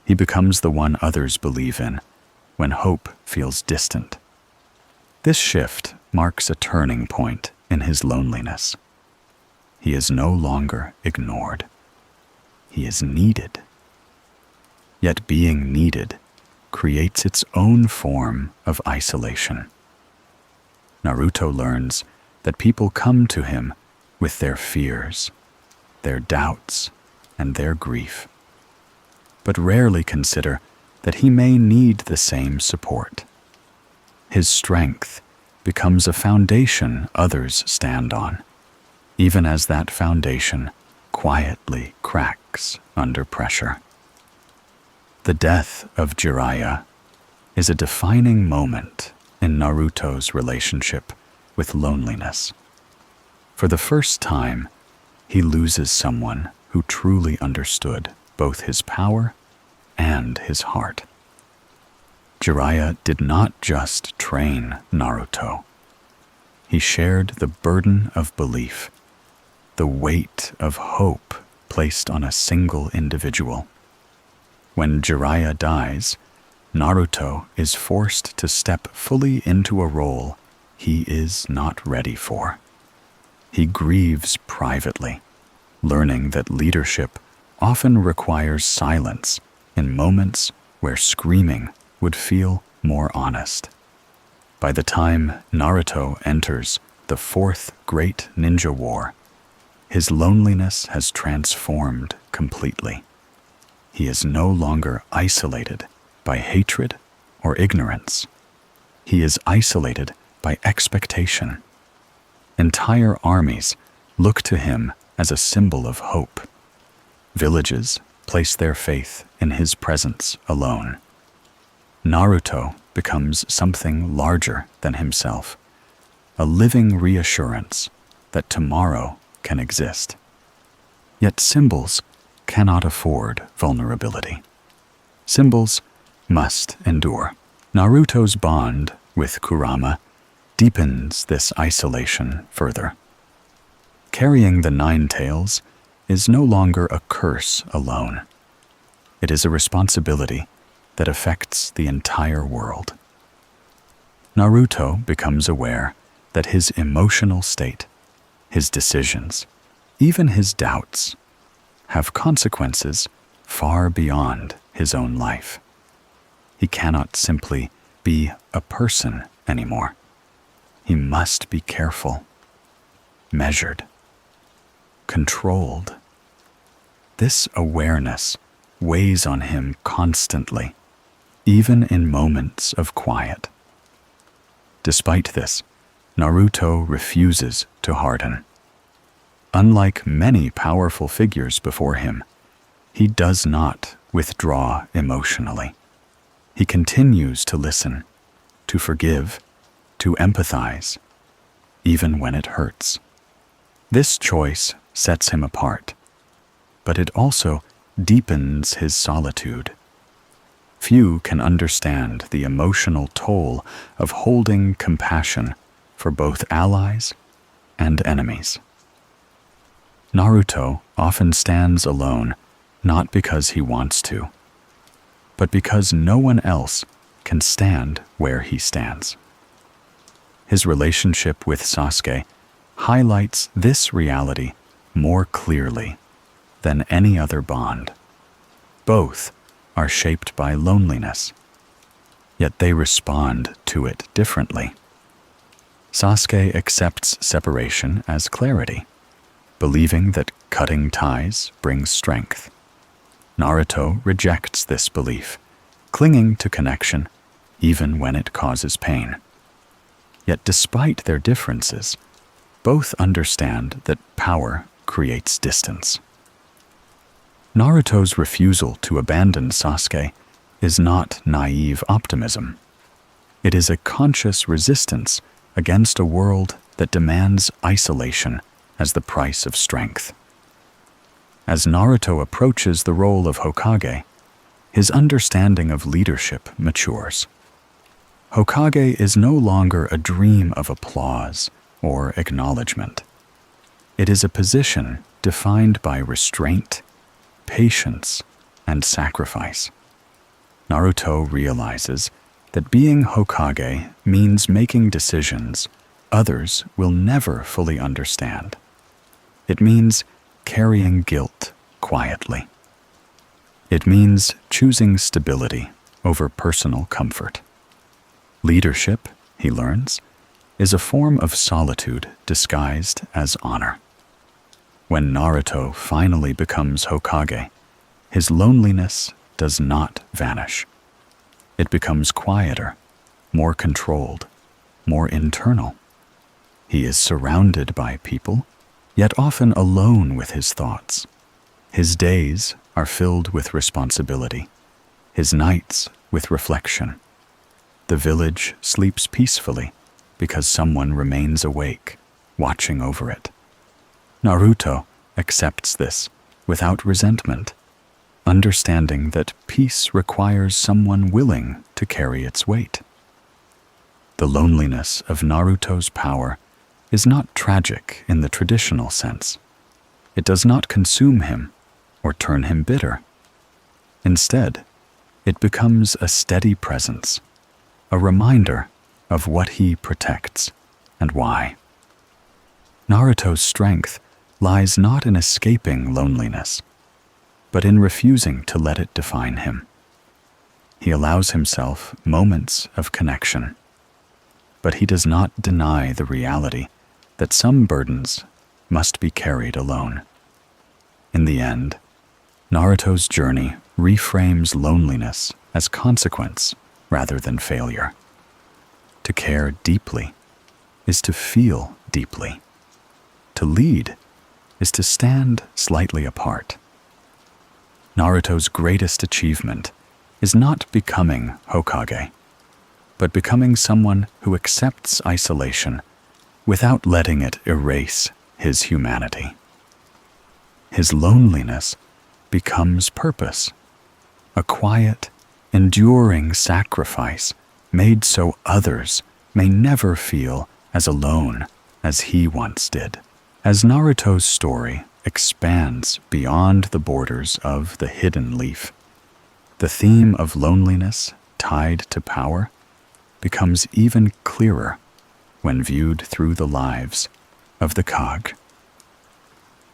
He becomes the one others believe in when hope feels distant. This shift marks a turning point in his loneliness. He is no longer ignored. He is needed. Yet being needed creates its own form of isolation. Naruto learns that people come to him with their fears, their doubts, and their grief, but rarely consider that he may need the same support. His strength becomes a foundation others stand on, even as that foundation quietly cracks under pressure. The death of Jiraiya is a defining moment in Naruto's relationship with loneliness. For the first time, he loses someone who truly understood both his power and his heart. Jiraiya did not just train Naruto. He shared the burden of belief, the weight of hope placed on a single individual. When Jiraiya dies, Naruto is forced to step fully into a role he is not ready for. He grieves privately, learning that leadership often requires silence in moments where screaming would feel more honest. By the time Naruto enters the Fourth Great Ninja War, his loneliness has transformed completely. He is no longer isolated by hatred or ignorance. He is isolated by expectation. Entire armies look to him as a symbol of hope. Villages place their faith in his presence alone. Naruto becomes something larger than himself, a living reassurance that tomorrow can exist. Yet symbols cannot afford vulnerability. Symbols must endure. Naruto's bond with Kurama deepens this isolation further. Carrying the Nine Tails is no longer a curse alone. It is a responsibility that affects the entire world. Naruto becomes aware that his emotional state, his decisions, even his doubts, have consequences far beyond his own life. He cannot simply be a person anymore. He must be careful, measured, controlled. This awareness weighs on him constantly, even in moments of quiet. Despite this, Naruto refuses to harden. Unlike many powerful figures before him, he does not withdraw emotionally. He continues to listen, to forgive, to empathize, even when it hurts. This choice sets him apart, but it also deepens his solitude. Few can understand the emotional toll of holding compassion for both allies and enemies. Naruto often stands alone, not because he wants to, but because no one else can stand where he stands. His relationship with Sasuke highlights this reality more clearly than any other bond. Both are shaped by loneliness, yet they respond to it differently. Sasuke accepts separation as clarity, believing that cutting ties brings strength. Naruto rejects this belief, clinging to connection even when it causes pain. Yet despite their differences, both understand that power creates distance. Naruto's refusal to abandon Sasuke is not naive optimism. It is a conscious resistance against a world that demands isolation as the price of strength. As Naruto approaches the role of Hokage, his understanding of leadership matures. Hokage is no longer a dream of applause or acknowledgement. It is a position defined by restraint, patience, and sacrifice. Naruto realizes that being Hokage means making decisions others will never fully understand. It means carrying guilt quietly. It means choosing stability over personal comfort. Leadership, he learns, is a form of solitude disguised as honor. When Naruto finally becomes Hokage, his loneliness does not vanish. It becomes quieter, more controlled, more internal. He is surrounded by people, yet often alone with his thoughts. His days are filled with responsibility, his nights with reflection. The village sleeps peacefully because someone remains awake, watching over it. Naruto accepts this without resentment, understanding that peace requires someone willing to carry its weight. The loneliness of Naruto's power is not tragic in the traditional sense. It does not consume him or turn him bitter. Instead, it becomes a steady presence, a reminder of what he protects and why. Naruto's strength lies not in escaping loneliness, but in refusing to let it define him. He allows himself moments of connection, but he does not deny the reality that some burdens must be carried alone. In the end, Naruto's journey reframes loneliness as consequence rather than failure. To care deeply is to feel deeply. To lead is to stand slightly apart. Naruto's greatest achievement is not becoming Hokage, but becoming someone who accepts isolation without letting it erase his humanity. His loneliness becomes purpose, a quiet, enduring sacrifice made so others may never feel as alone as he once did. As Naruto's story expands beyond the borders of the hidden leaf, the theme of loneliness tied to power becomes even clearer when viewed through the lives of the Kage.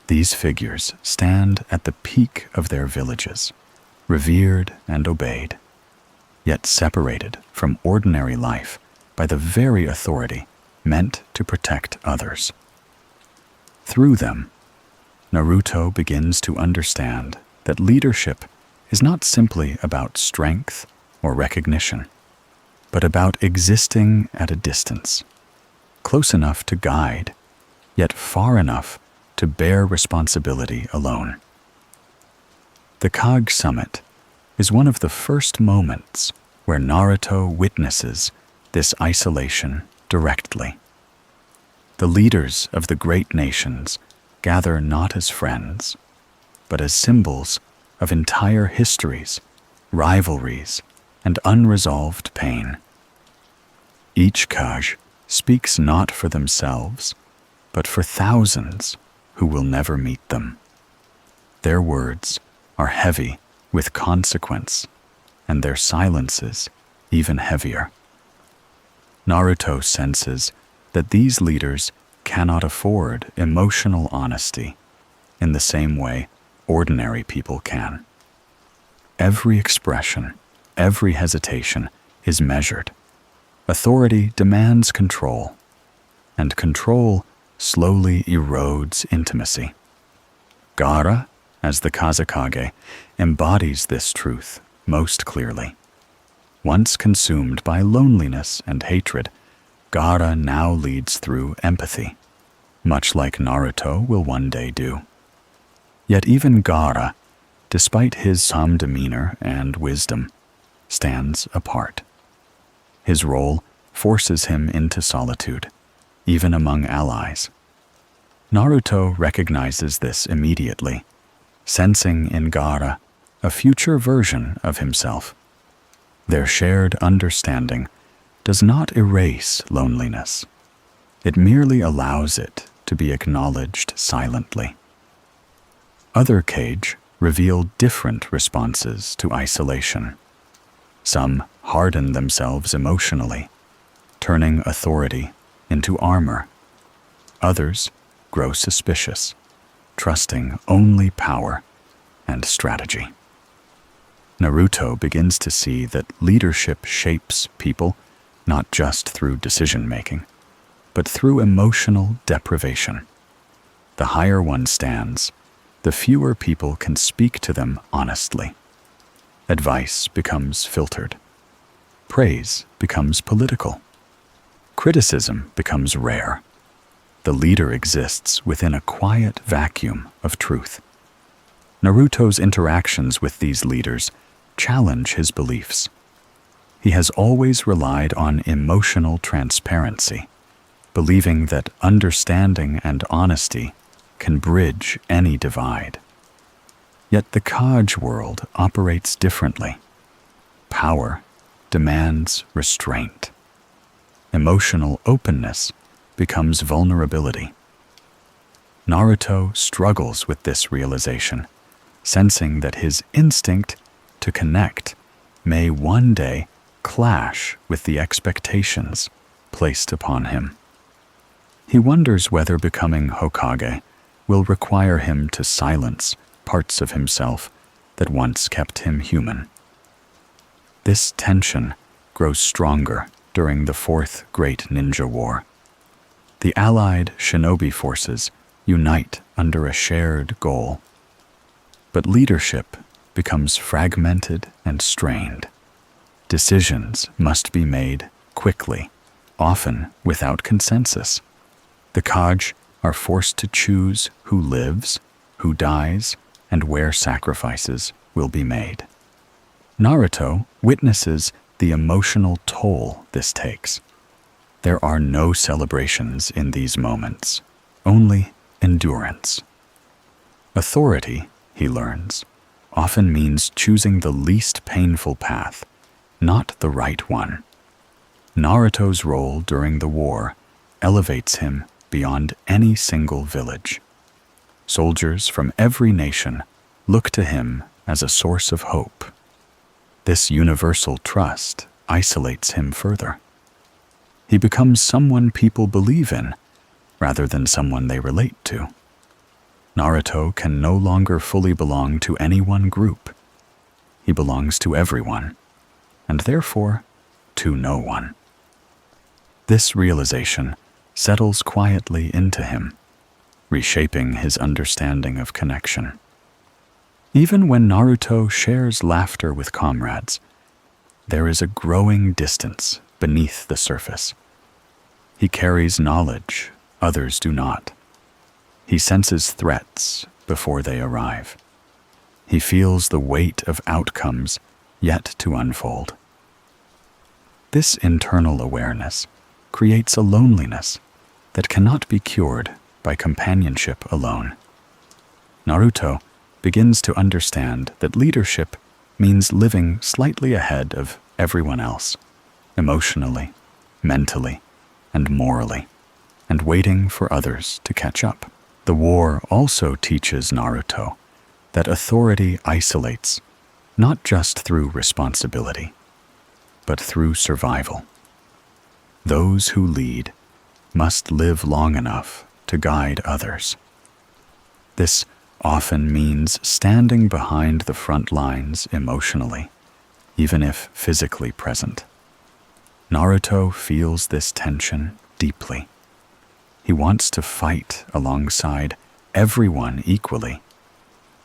These figures stand at the peak of their villages, revered and obeyed, yet separated from ordinary life by the very authority meant to protect others. Through them, Naruto begins to understand that leadership is not simply about strength or recognition, but about existing at a distance, close enough to guide, yet far enough to bear responsibility alone. The Kage Summit is one of the first moments where Naruto witnesses this isolation directly. The leaders of the great nations gather not as friends, but as symbols of entire histories, rivalries, and unresolved pain. Each Kage speaks not for themselves, but for thousands who will never meet them. Their words are heavy with consequence, and their silences even heavier. Naruto senses that these leaders cannot afford emotional honesty in the same way ordinary people can. Every expression, every hesitation is measured. Authority demands control, and control slowly erodes intimacy. Gaara, as the Kazekage, embodies this truth most clearly. Once consumed by loneliness and hatred, Gaara now leads through empathy, much like Naruto will one day do. Yet even Gaara, despite his calm demeanor and wisdom, stands apart. His role forces him into solitude, even among allies. Naruto recognizes this immediately, sensing in Gaara a future version of himself. Their shared understanding does not erase loneliness. It merely allows it to be acknowledged silently. Other Kage reveal different responses to isolation. Some harden themselves emotionally, turning authority into armor. Others grow suspicious, trusting only power and strategy. Naruto begins to see that leadership shapes people not just through decision-making, but through emotional deprivation. The higher one stands, the fewer people can speak to them honestly. Advice becomes filtered. Praise becomes political. Criticism becomes rare. The leader exists within a quiet vacuum of truth. Naruto's interactions with these leaders challenge his beliefs. He has always relied on emotional transparency, believing that understanding and honesty can bridge any divide. Yet the Kage world operates differently. Power demands restraint. Emotional openness becomes vulnerability. Naruto struggles with this realization, sensing that his instinct to connect may one day clash with the expectations placed upon him. He wonders whether becoming Hokage will require him to silence parts of himself that once kept him human. This tension grows stronger during the Fourth Great Ninja War. The allied shinobi forces unite under a shared goal. But leadership becomes fragmented and strained. Decisions must be made quickly, often without consensus. The Kage are forced to choose who lives, who dies, and where sacrifices will be made. Naruto witnesses the emotional toll this takes. There are no celebrations in these moments, only endurance. Authority, he learns, often means choosing the least painful path, not the right one. Naruto's role during the war elevates him beyond any single village. Soldiers from every nation look to him as a source of hope. This universal trust isolates him further. He becomes someone people believe in, rather than someone they relate to. Naruto can no longer fully belong to any one group. He belongs to everyone, and therefore to no one. This realization settles quietly into him, reshaping his understanding of connection. Even when Naruto shares laughter with comrades, there is a growing distance beneath the surface. He carries knowledge others do not. He senses threats before they arrive. He feels the weight of outcomes yet to unfold. This internal awareness creates a loneliness that cannot be cured by companionship alone. Naruto begins to understand that leadership means living slightly ahead of everyone else, emotionally, mentally, and morally, and waiting for others to catch up. The war also teaches Naruto that authority isolates, not just through responsibility, but through survival. Those who lead must live long enough to guide others. This often means standing behind the front lines emotionally, even if physically present. Naruto feels this tension deeply. He wants to fight alongside everyone equally,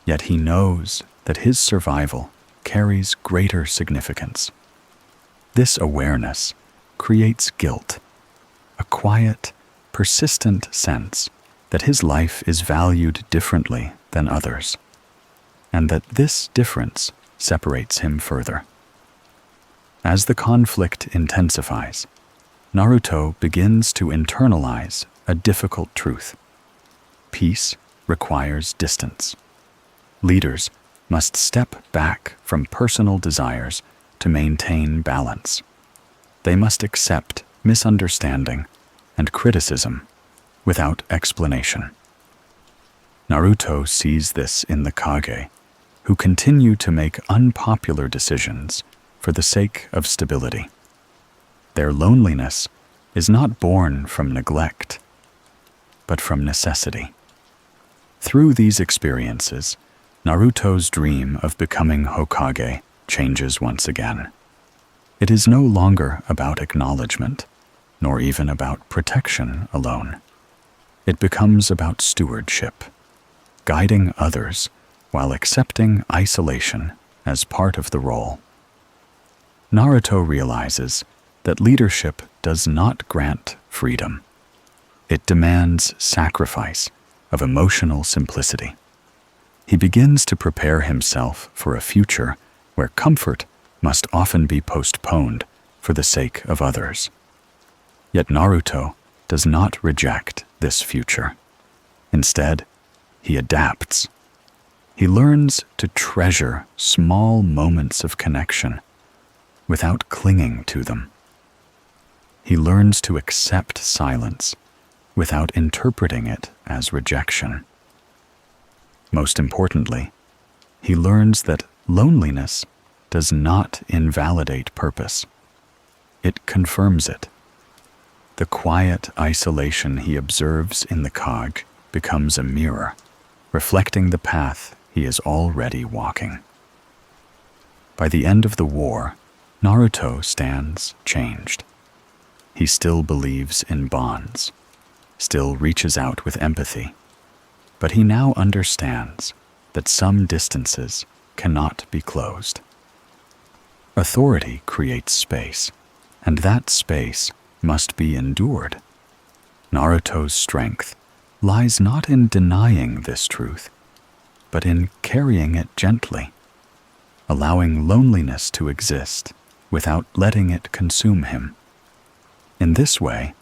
yet he knows that his survival carries greater significance. This awareness creates guilt, a quiet, persistent sense that his life is valued differently than others, and that this difference separates him further. As the conflict intensifies, Naruto begins to internalize a difficult truth. Peace requires distance. Leaders must step back from personal desires to maintain balance. They must accept misunderstanding and criticism without explanation. Naruto sees this in the Kage, who continue to make unpopular decisions for the sake of stability. Their loneliness is not born from neglect, but from necessity. Through these experiences, Naruto's dream of becoming Hokage changes once again. It is no longer about acknowledgement, nor even about protection alone. It becomes about stewardship, guiding others while accepting isolation as part of the role. Naruto realizes that leadership does not grant freedom. It demands sacrifice of emotional simplicity. He begins to prepare himself for a future where comfort must often be postponed for the sake of others. Yet Naruto does not reject this future. Instead, he adapts. He learns to treasure small moments of connection without clinging to them. He learns to accept silence without interpreting it as rejection. Most importantly, he learns that loneliness does not invalidate purpose. It confirms it. The quiet isolation he observes in the Kage becomes a mirror, reflecting the path he is already walking. By the end of the war, Naruto stands changed. He still believes in bonds, still reaches out with empathy, but he now understands that some distances cannot be closed. Authority creates space, and that space must be endured. Naruto's strength lies not in denying this truth, but in carrying it gently, allowing loneliness to exist without letting it consume him. In this way,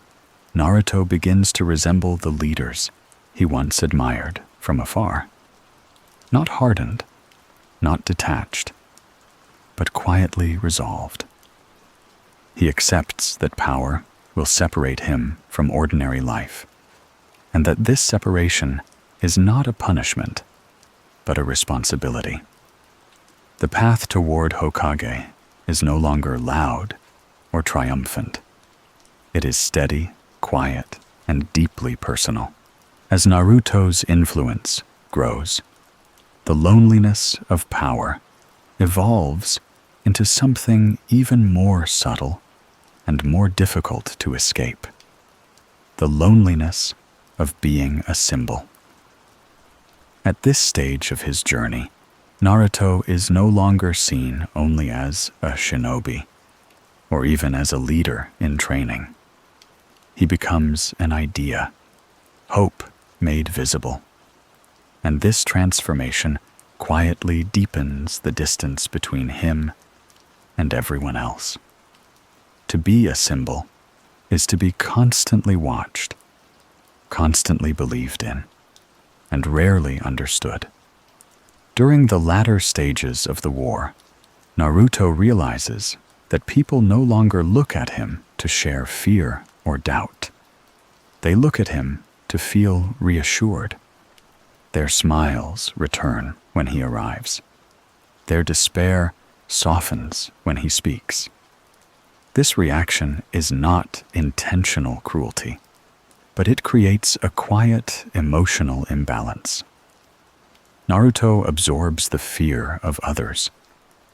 Naruto begins to resemble the leaders he once admired from afar. Not hardened, not detached, but quietly resolved. He accepts that power will separate him from ordinary life, and that this separation is not a punishment, but a responsibility. The path toward Hokage is no longer loud or triumphant. It is steady, quiet, and deeply personal. As Naruto's influence grows, the loneliness of power evolves into something even more subtle and more difficult to escape: the loneliness of being a symbol. At this stage of his journey, Naruto is no longer seen only as a shinobi, or even as a leader in training. He becomes an idea, hope made visible. And this transformation quietly deepens the distance between him and everyone else. To be a symbol is to be constantly watched, constantly believed in, and rarely understood. During the latter stages of the war, Naruto realizes that people no longer look at him to share fear or doubt. They look at him to feel reassured. Their smiles return when he arrives. Their despair softens when he speaks. This reaction is not intentional cruelty, but it creates a quiet emotional imbalance. Naruto absorbs the fear of others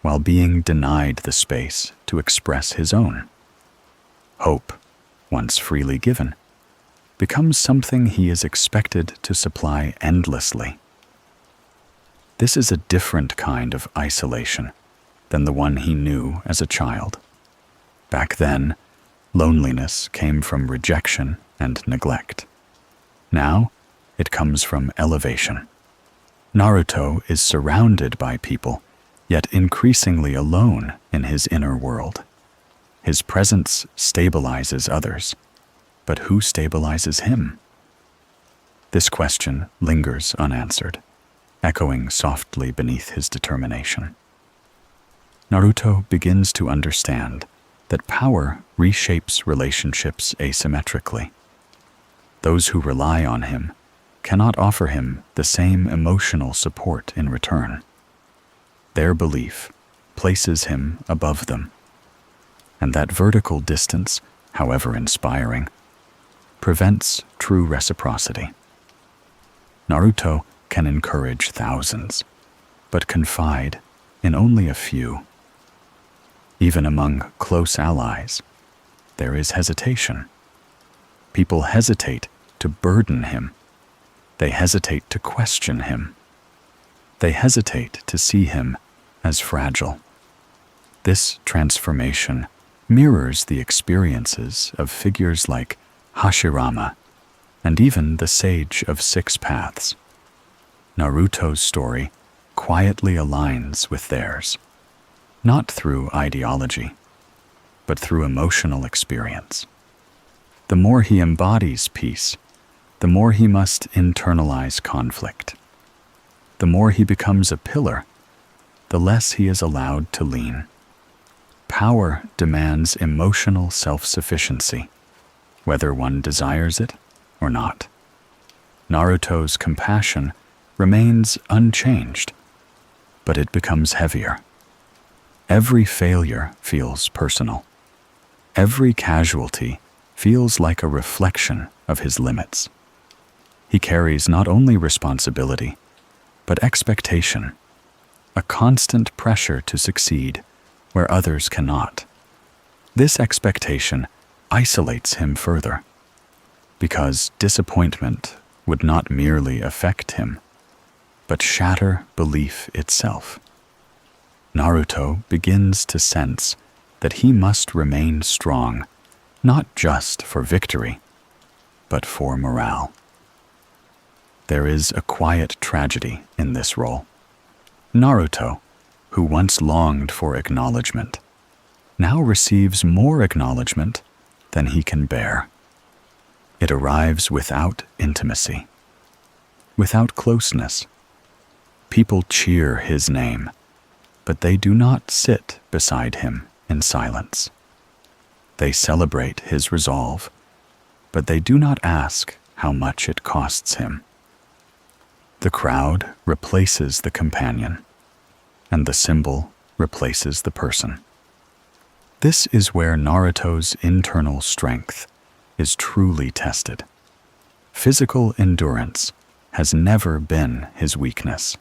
while being denied the space to express his own. Hope, once freely given, becomes something he is expected to supply endlessly. This is a different kind of isolation than the one he knew as a child. Back then, loneliness came from rejection and neglect. Now, it comes from elevation. Naruto is surrounded by people, yet increasingly alone in his inner world. His presence stabilizes others, but who stabilizes him? This question lingers unanswered, echoing softly beneath his determination. Naruto begins to understand that power reshapes relationships asymmetrically. Those who rely on him cannot offer him the same emotional support in return. Their belief places him above them, and that vertical distance, however inspiring, prevents true reciprocity. Naruto can encourage thousands, but confide in only a few. Even among close allies, there is hesitation. People hesitate to burden him. They hesitate to question him. They hesitate to see him as fragile. This transformation mirrors the experiences of figures like Hashirama and even the Sage of Six Paths. Naruto's story quietly aligns with theirs, not through ideology, but through emotional experience. The more he embodies peace, the more he must internalize conflict. The more he becomes a pillar, the less he is allowed to lean. Power demands emotional self-sufficiency, whether one desires it or not. Naruto's compassion remains unchanged, but it becomes heavier. Every failure feels personal. Every casualty feels like a reflection of his limits. He carries not only responsibility, but expectation, a constant pressure to succeed where others cannot. This expectation isolates him further, because disappointment would not merely affect him, but shatter belief itself. Naruto begins to sense that he must remain strong, not just for victory, but for morale. There is a quiet tragedy in this role. Naruto, who once longed for acknowledgement, now receives more acknowledgement than he can bear. It arrives without intimacy, without closeness. People cheer his name, but they do not sit beside him in silence. They celebrate his resolve, but they do not ask how much it costs him. The crowd replaces the companion, and the symbol replaces the person. This is where Naruto's internal strength is truly tested. Physical endurance has never been his weakness.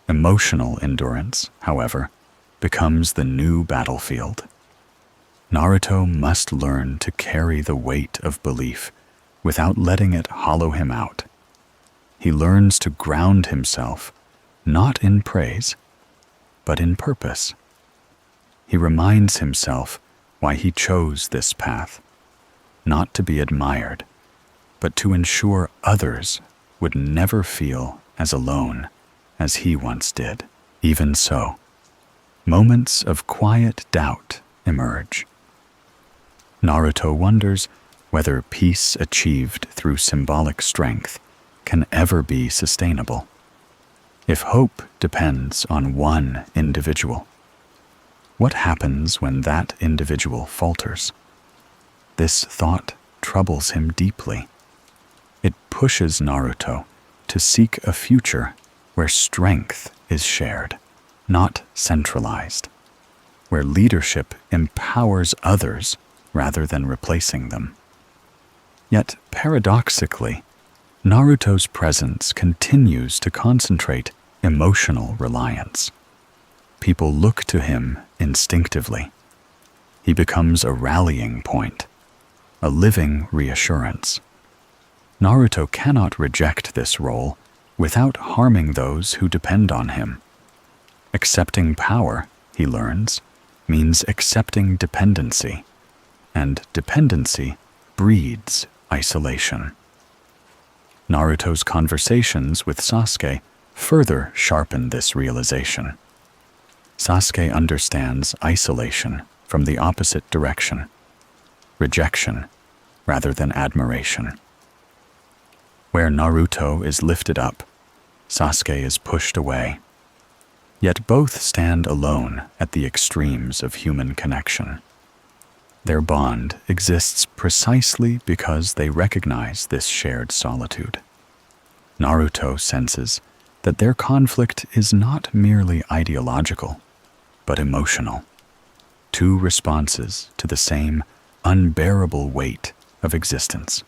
Emotional endurance, however, becomes the new battlefield. Naruto must learn to carry the weight of belief without letting it hollow him out. He learns to ground himself, not in praise, but in purpose. He reminds himself why he chose this path, not to be admired, but to ensure others would never feel as alone as he once did. Even so, moments of quiet doubt emerge. Naruto wonders whether peace achieved through symbolic strength can ever be sustainable. If hope depends on one individual, what happens when that individual falters? This thought troubles him deeply. It pushes Naruto to seek a future where strength is shared, not centralized, where leadership empowers others rather than replacing them. Yet, paradoxically, Naruto's presence continues to concentrate emotional reliance. People look to him instinctively. He becomes a rallying point, a living reassurance. Naruto cannot reject this role without harming those who depend on him. Accepting power, he learns, means accepting dependency, and dependency breeds isolation. Naruto's conversations with Sasuke further sharpen this realization. Sasuke understands isolation from the opposite direction, rejection rather than admiration. Where Naruto is lifted up, Sasuke is pushed away. Yet both stand alone at the extremes of human connection. Their bond exists precisely because they recognize this shared solitude. Naruto senses that their conflict is not merely ideological, but emotional. Two responses to the same unbearable weight of existence.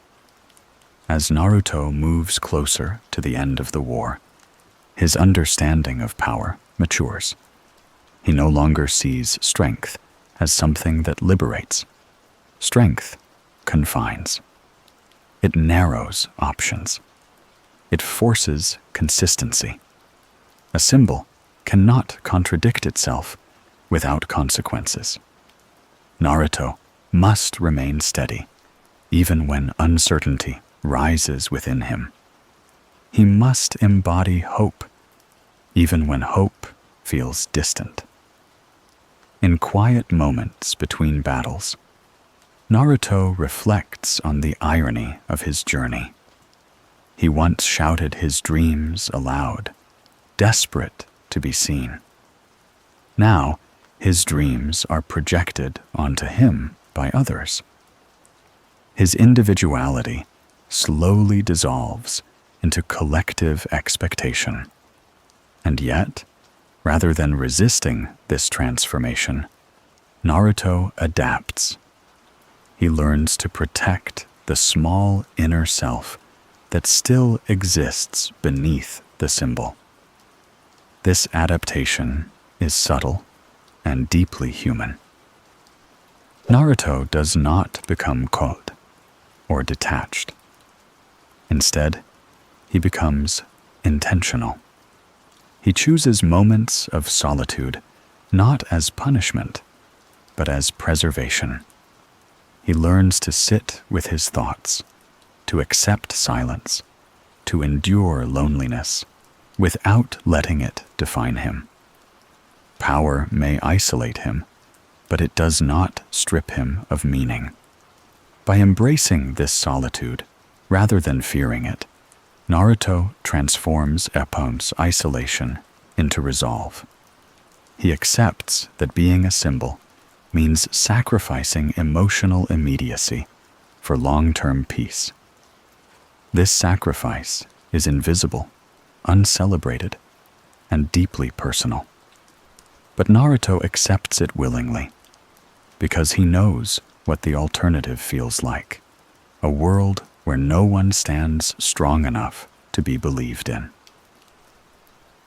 As Naruto moves closer to the end of the war, his understanding of power matures. He no longer sees strength as something that liberates. Strength confines. It narrows options. It forces consistency. A symbol cannot contradict itself without consequences. Naruto must remain steady, even when uncertainty rises within him. He must embody hope, even when hope feels distant. In quiet moments between battles, Naruto reflects on the irony of his journey. He once shouted his dreams aloud, desperate to be seen. Now, his dreams are projected onto him by others. His individuality slowly dissolves into collective expectation. And yet, rather than resisting this transformation, Naruto adapts. He learns to protect the small inner self that still exists beneath the symbol. This adaptation is subtle and deeply human. Naruto does not become cold or detached. Instead, he becomes intentional. He chooses moments of solitude not as punishment, but as preservation. He learns to sit with his thoughts, to accept silence, to endure loneliness, without letting it define him. Power may isolate him, but it does not strip him of meaning. By embracing this solitude, rather than fearing it, Naruto transforms Eppon's isolation into resolve. He accepts that being a symbol means sacrificing emotional immediacy for long-term peace. This sacrifice is invisible, uncelebrated, and deeply personal. But Naruto accepts it willingly, because he knows what the alternative feels like, a world where no one stands strong enough to be believed in.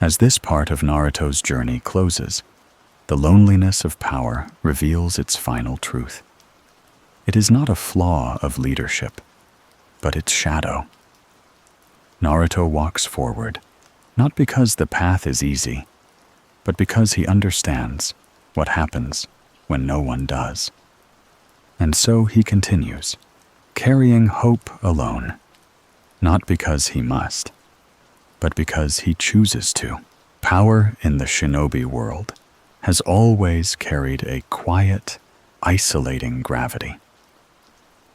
As this part of Naruto's journey closes, the loneliness of power reveals its final truth. It is not a flaw of leadership, but its shadow. Naruto walks forward, not because the path is easy, but because he understands what happens when no one does. And so he continues, carrying hope alone, not because he must, but because he chooses to. Power in the shinobi world has always carried a quiet, isolating gravity.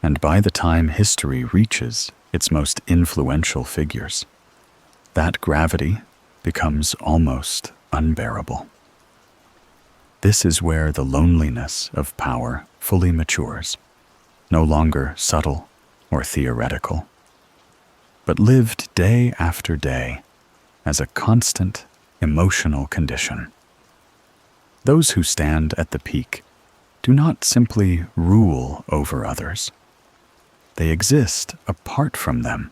And by the time history reaches its most influential figures, that gravity becomes almost unbearable. This is where the loneliness of power fully matures, no longer subtle or theoretical, but lived day after day as a constant emotional condition. Those who stand at the peak do not simply rule over others. They exist apart from them,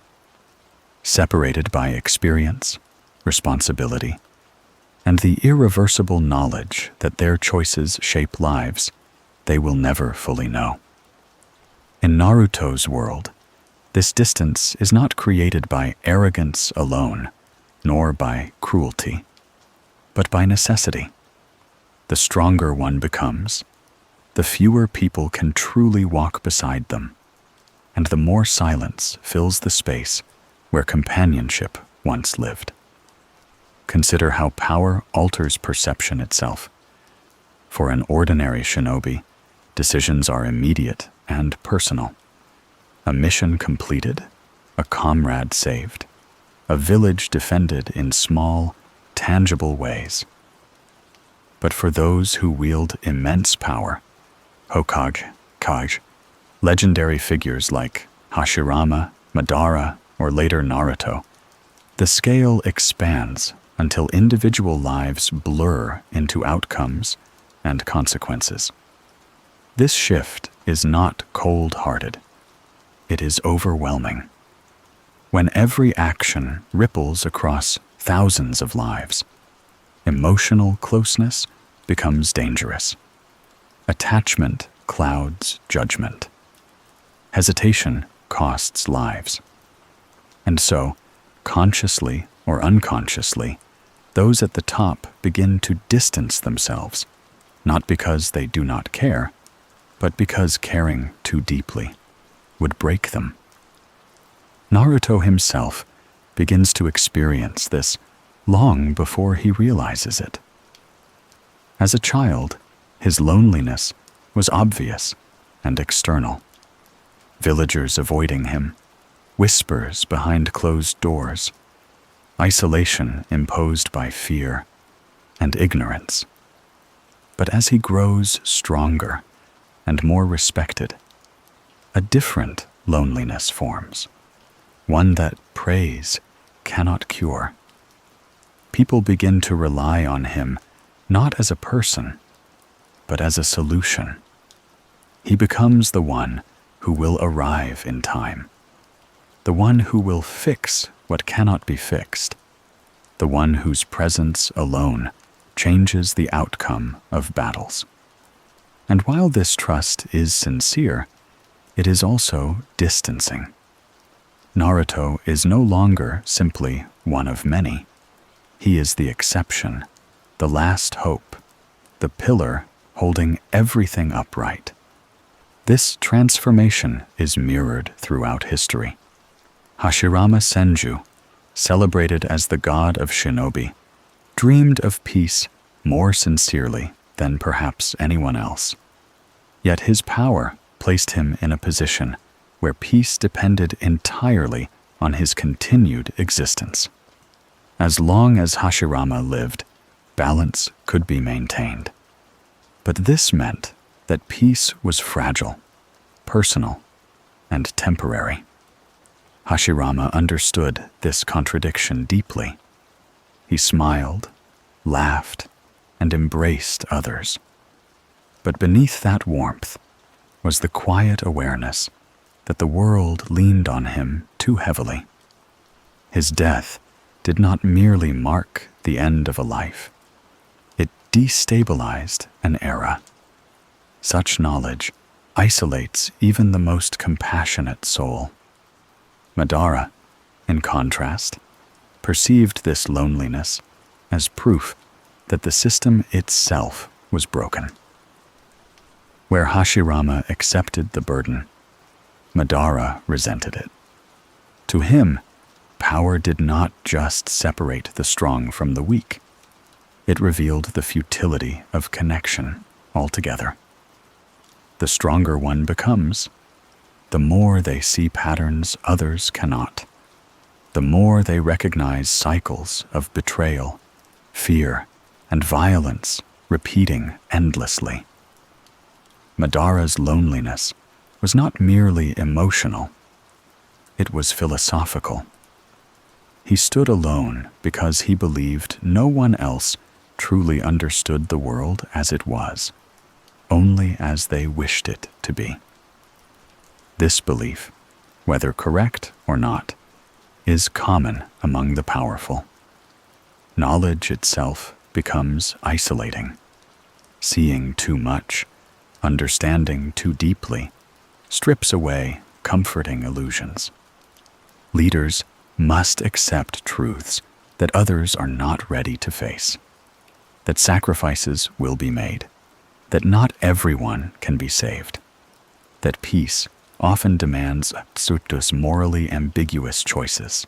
separated by experience, responsibility, and the irreversible knowledge that their choices shape lives they will never fully know. In Naruto's world, This distance is not created by arrogance alone, nor by cruelty, but by necessity. The stronger one becomes, the fewer people can truly walk beside them, and the more silence fills the space where companionship once lived. Consider how power alters perception itself. For an ordinary shinobi, decisions are immediate and personal. A mission completed, a comrade saved, a village defended in small, tangible ways. But for those who wield immense power, Hokage, legendary figures like Hashirama, Madara, or later Naruto, the scale expands until individual lives blur into outcomes and consequences. This shift is not cold-hearted. It is overwhelming. When every action ripples across thousands of lives, emotional closeness becomes dangerous. Attachment clouds judgment. Hesitation costs lives. And so, consciously or unconsciously, those at the top begin to distance themselves, not because they do not care, but because caring too deeply would break them. Naruto himself begins to experience this long before he realizes it. As a child, his loneliness was obvious and external. Villagers avoiding him, whispers behind closed doors, isolation imposed by fear and ignorance. But as he grows stronger and more respected, a different loneliness forms, one that praise cannot cure. People begin to rely on him not as a person, but as a solution. He becomes the one who will arrive in time, the one who will fix what cannot be fixed, the one whose presence alone changes the outcome of battles. And while this trust is sincere, it is also distancing. Naruto is no longer simply one of many. He is the exception, the last hope, the pillar holding everything upright. This transformation is mirrored throughout history. Hashirama Senju, celebrated as the god of shinobi, dreamed of peace more sincerely than perhaps anyone else. Yet his power placed him in a position where peace depended entirely on his continued existence. As long as Hashirama lived, balance could be maintained. But this meant that peace was fragile, personal, and temporary. Hashirama understood this contradiction deeply. He smiled, laughed, and embraced others. But beneath that warmth was the quiet awareness that the world leaned on him too heavily. His death did not merely mark the end of a life. It destabilized an era. Such knowledge isolates even the most compassionate soul. Madara, in contrast, perceived this loneliness as proof that the system itself was broken. Where Hashirama accepted the burden, Madara resented it. To him, power did not just separate the strong from the weak. It revealed the futility of connection altogether. The stronger one becomes, the more they see patterns others cannot, the more they recognize cycles of betrayal, fear, and violence repeating endlessly. Madara's loneliness was not merely emotional, it was philosophical. He stood alone because he believed no one else truly understood the world as it was, only as they wished it to be. This belief, whether correct or not, is common among the powerful. Knowledge itself becomes isolating. Seeing too much, understanding too deeply, strips away comforting illusions. Leaders must accept truths that others are not ready to face, that sacrifices will be made, that not everyone can be saved, that peace often demands absolute morally ambiguous choices.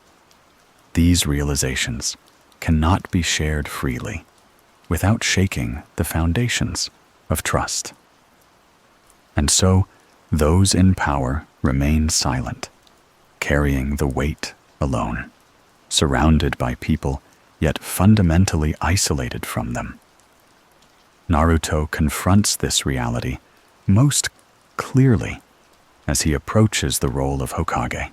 These realizations cannot be shared freely without shaking the foundations of trust. And so, those in power remain silent, carrying the weight alone, surrounded by people yet fundamentally isolated from them. Naruto confronts this reality most clearly as he approaches the role of Hokage.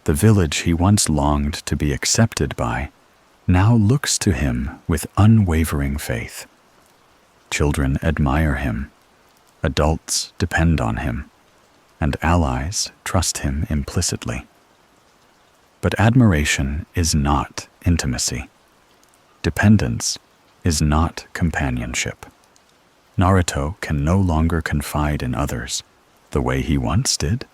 The village he once longed to be accepted by now looks to him with unwavering faith. Children admire him, adults depend on him, and allies trust him implicitly. But admiration is not intimacy. Dependence is not companionship. Naruto can no longer confide in others the way he once did,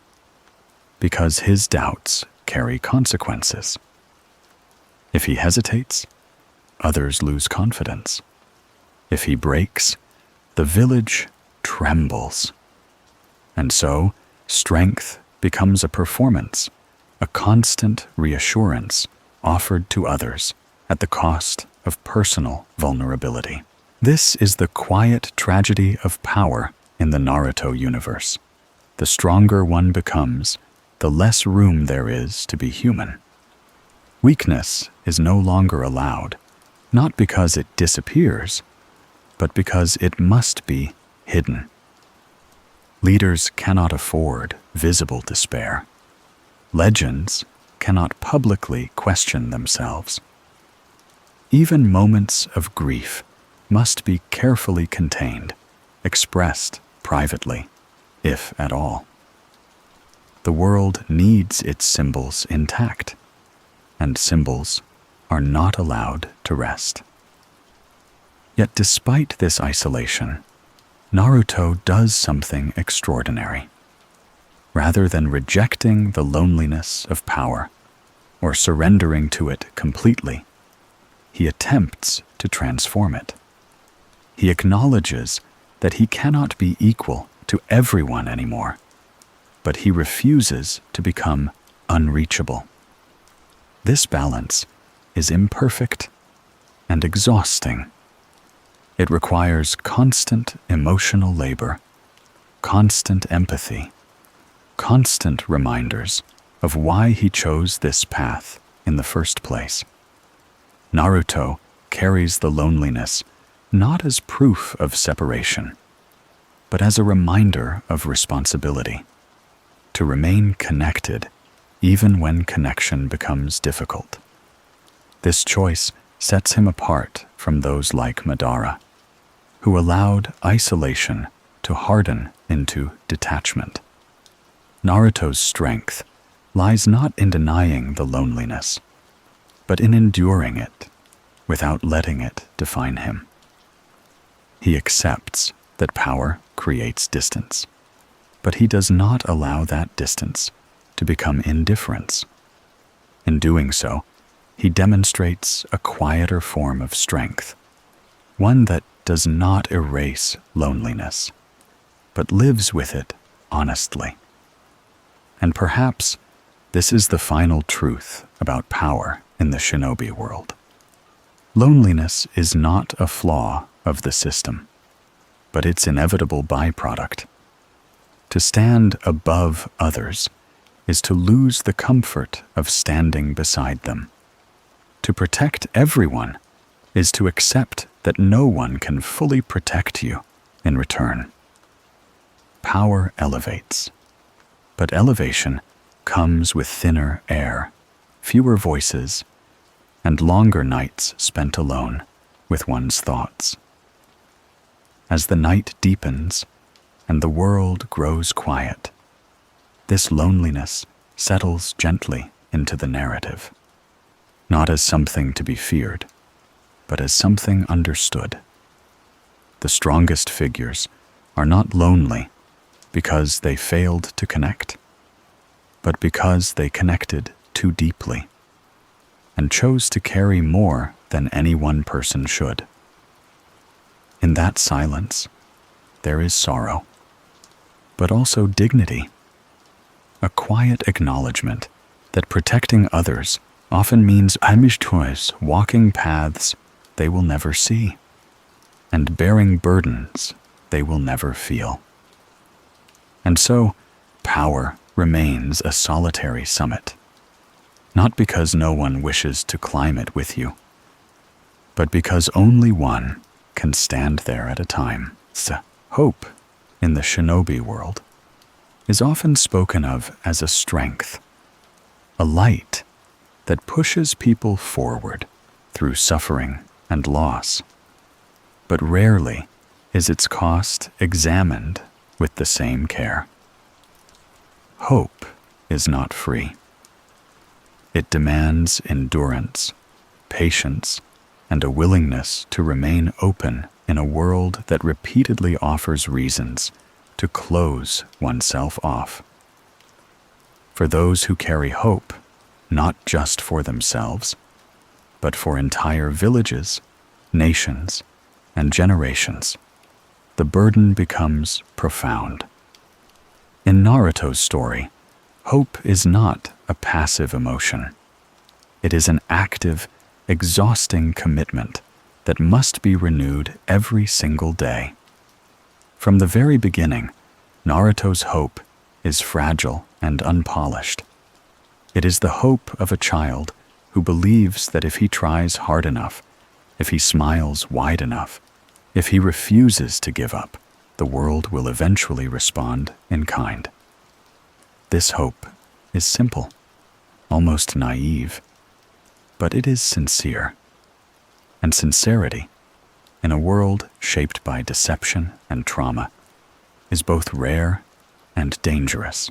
because his doubts carry consequences. If he hesitates, others lose confidence. If he breaks, the village trembles. And so, strength becomes a performance, a constant reassurance offered to others at the cost of personal vulnerability. This is the quiet tragedy of power in the Naruto universe. The stronger one becomes, the less room there is to be human. Weakness is no longer allowed, not because it disappears, but because it must be hidden. Leaders cannot afford visible despair. Legends cannot publicly question themselves. Even moments of grief must be carefully contained, expressed privately, if at all. The world needs its symbols intact, and symbols are not allowed to rest. Yet despite this isolation, Naruto does something extraordinary. Rather than rejecting the loneliness of power or surrendering to it completely, he attempts to transform it. He acknowledges that he cannot be equal to everyone anymore, but he refuses to become unreachable. This balance is imperfect and exhausting. It requires constant emotional labor, constant empathy, constant reminders of why he chose this path in the first place. Naruto carries the loneliness not as proof of separation, but as a reminder of responsibility, to remain connected even when connection becomes difficult. This choice sets him apart from those like Madara, who allowed isolation to harden into detachment. Naruto's strength lies not in denying the loneliness, but in enduring it without letting it define him. He accepts that power creates distance, but he does not allow that distance to become indifference. In doing so, he demonstrates a quieter form of strength, one that does not erase loneliness, but lives with it honestly. And perhaps this is the final truth about power in the shinobi world. Loneliness is not a flaw of the system, but its inevitable byproduct. To stand above others is to lose the comfort of standing beside them. To protect everyone is to accept that no one can fully protect you in return. Power elevates, but elevation comes with thinner air, fewer voices, and longer nights spent alone with one's thoughts. As the night deepens and the world grows quiet, this loneliness settles gently into the narrative, not as something to be feared, but as something understood. The strongest figures are not lonely because they failed to connect, but because they connected too deeply and chose to carry more than any one person should. In that silence, there is sorrow, but also dignity, a quiet acknowledgement that protecting others often means walking paths they will never see and bearing burdens they will never feel. And so, power remains a solitary summit, not because no one wishes to climb it with you, but because only one can stand there at a time. Hope, in the shinobi world, is often spoken of as a strength, a light that pushes people forward through suffering and loss. But rarely is its cost examined with the same care. Hope is not free. It demands endurance, patience, and a willingness to remain open in a world that repeatedly offers reasons to close oneself off. For those who carry hope, not just for themselves, but for entire villages, nations, and generations, the burden becomes profound. In Naruto's story, hope is not a passive emotion. It is an active, exhausting commitment that must be renewed every single day. From the very beginning, Naruto's hope is fragile and unpolished. It is the hope of a child who believes that if he tries hard enough, if he smiles wide enough, if he refuses to give up, the world will eventually respond in kind. This hope is simple, almost naive, but it is sincere. And sincerity, in a world shaped by deception and trauma, is both rare and dangerous.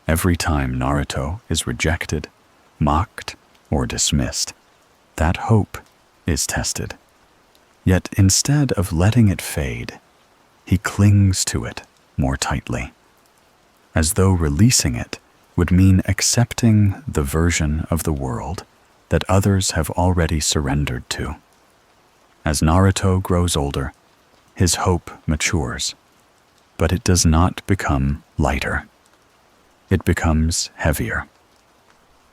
Every time Naruto is rejected, mocked, or dismissed, that hope is tested. Yet instead of letting it fade, he clings to it more tightly, as though releasing it would mean accepting the version of the world that others have already surrendered to. As Naruto grows older, his hope matures, but it does not become lighter. It becomes heavier.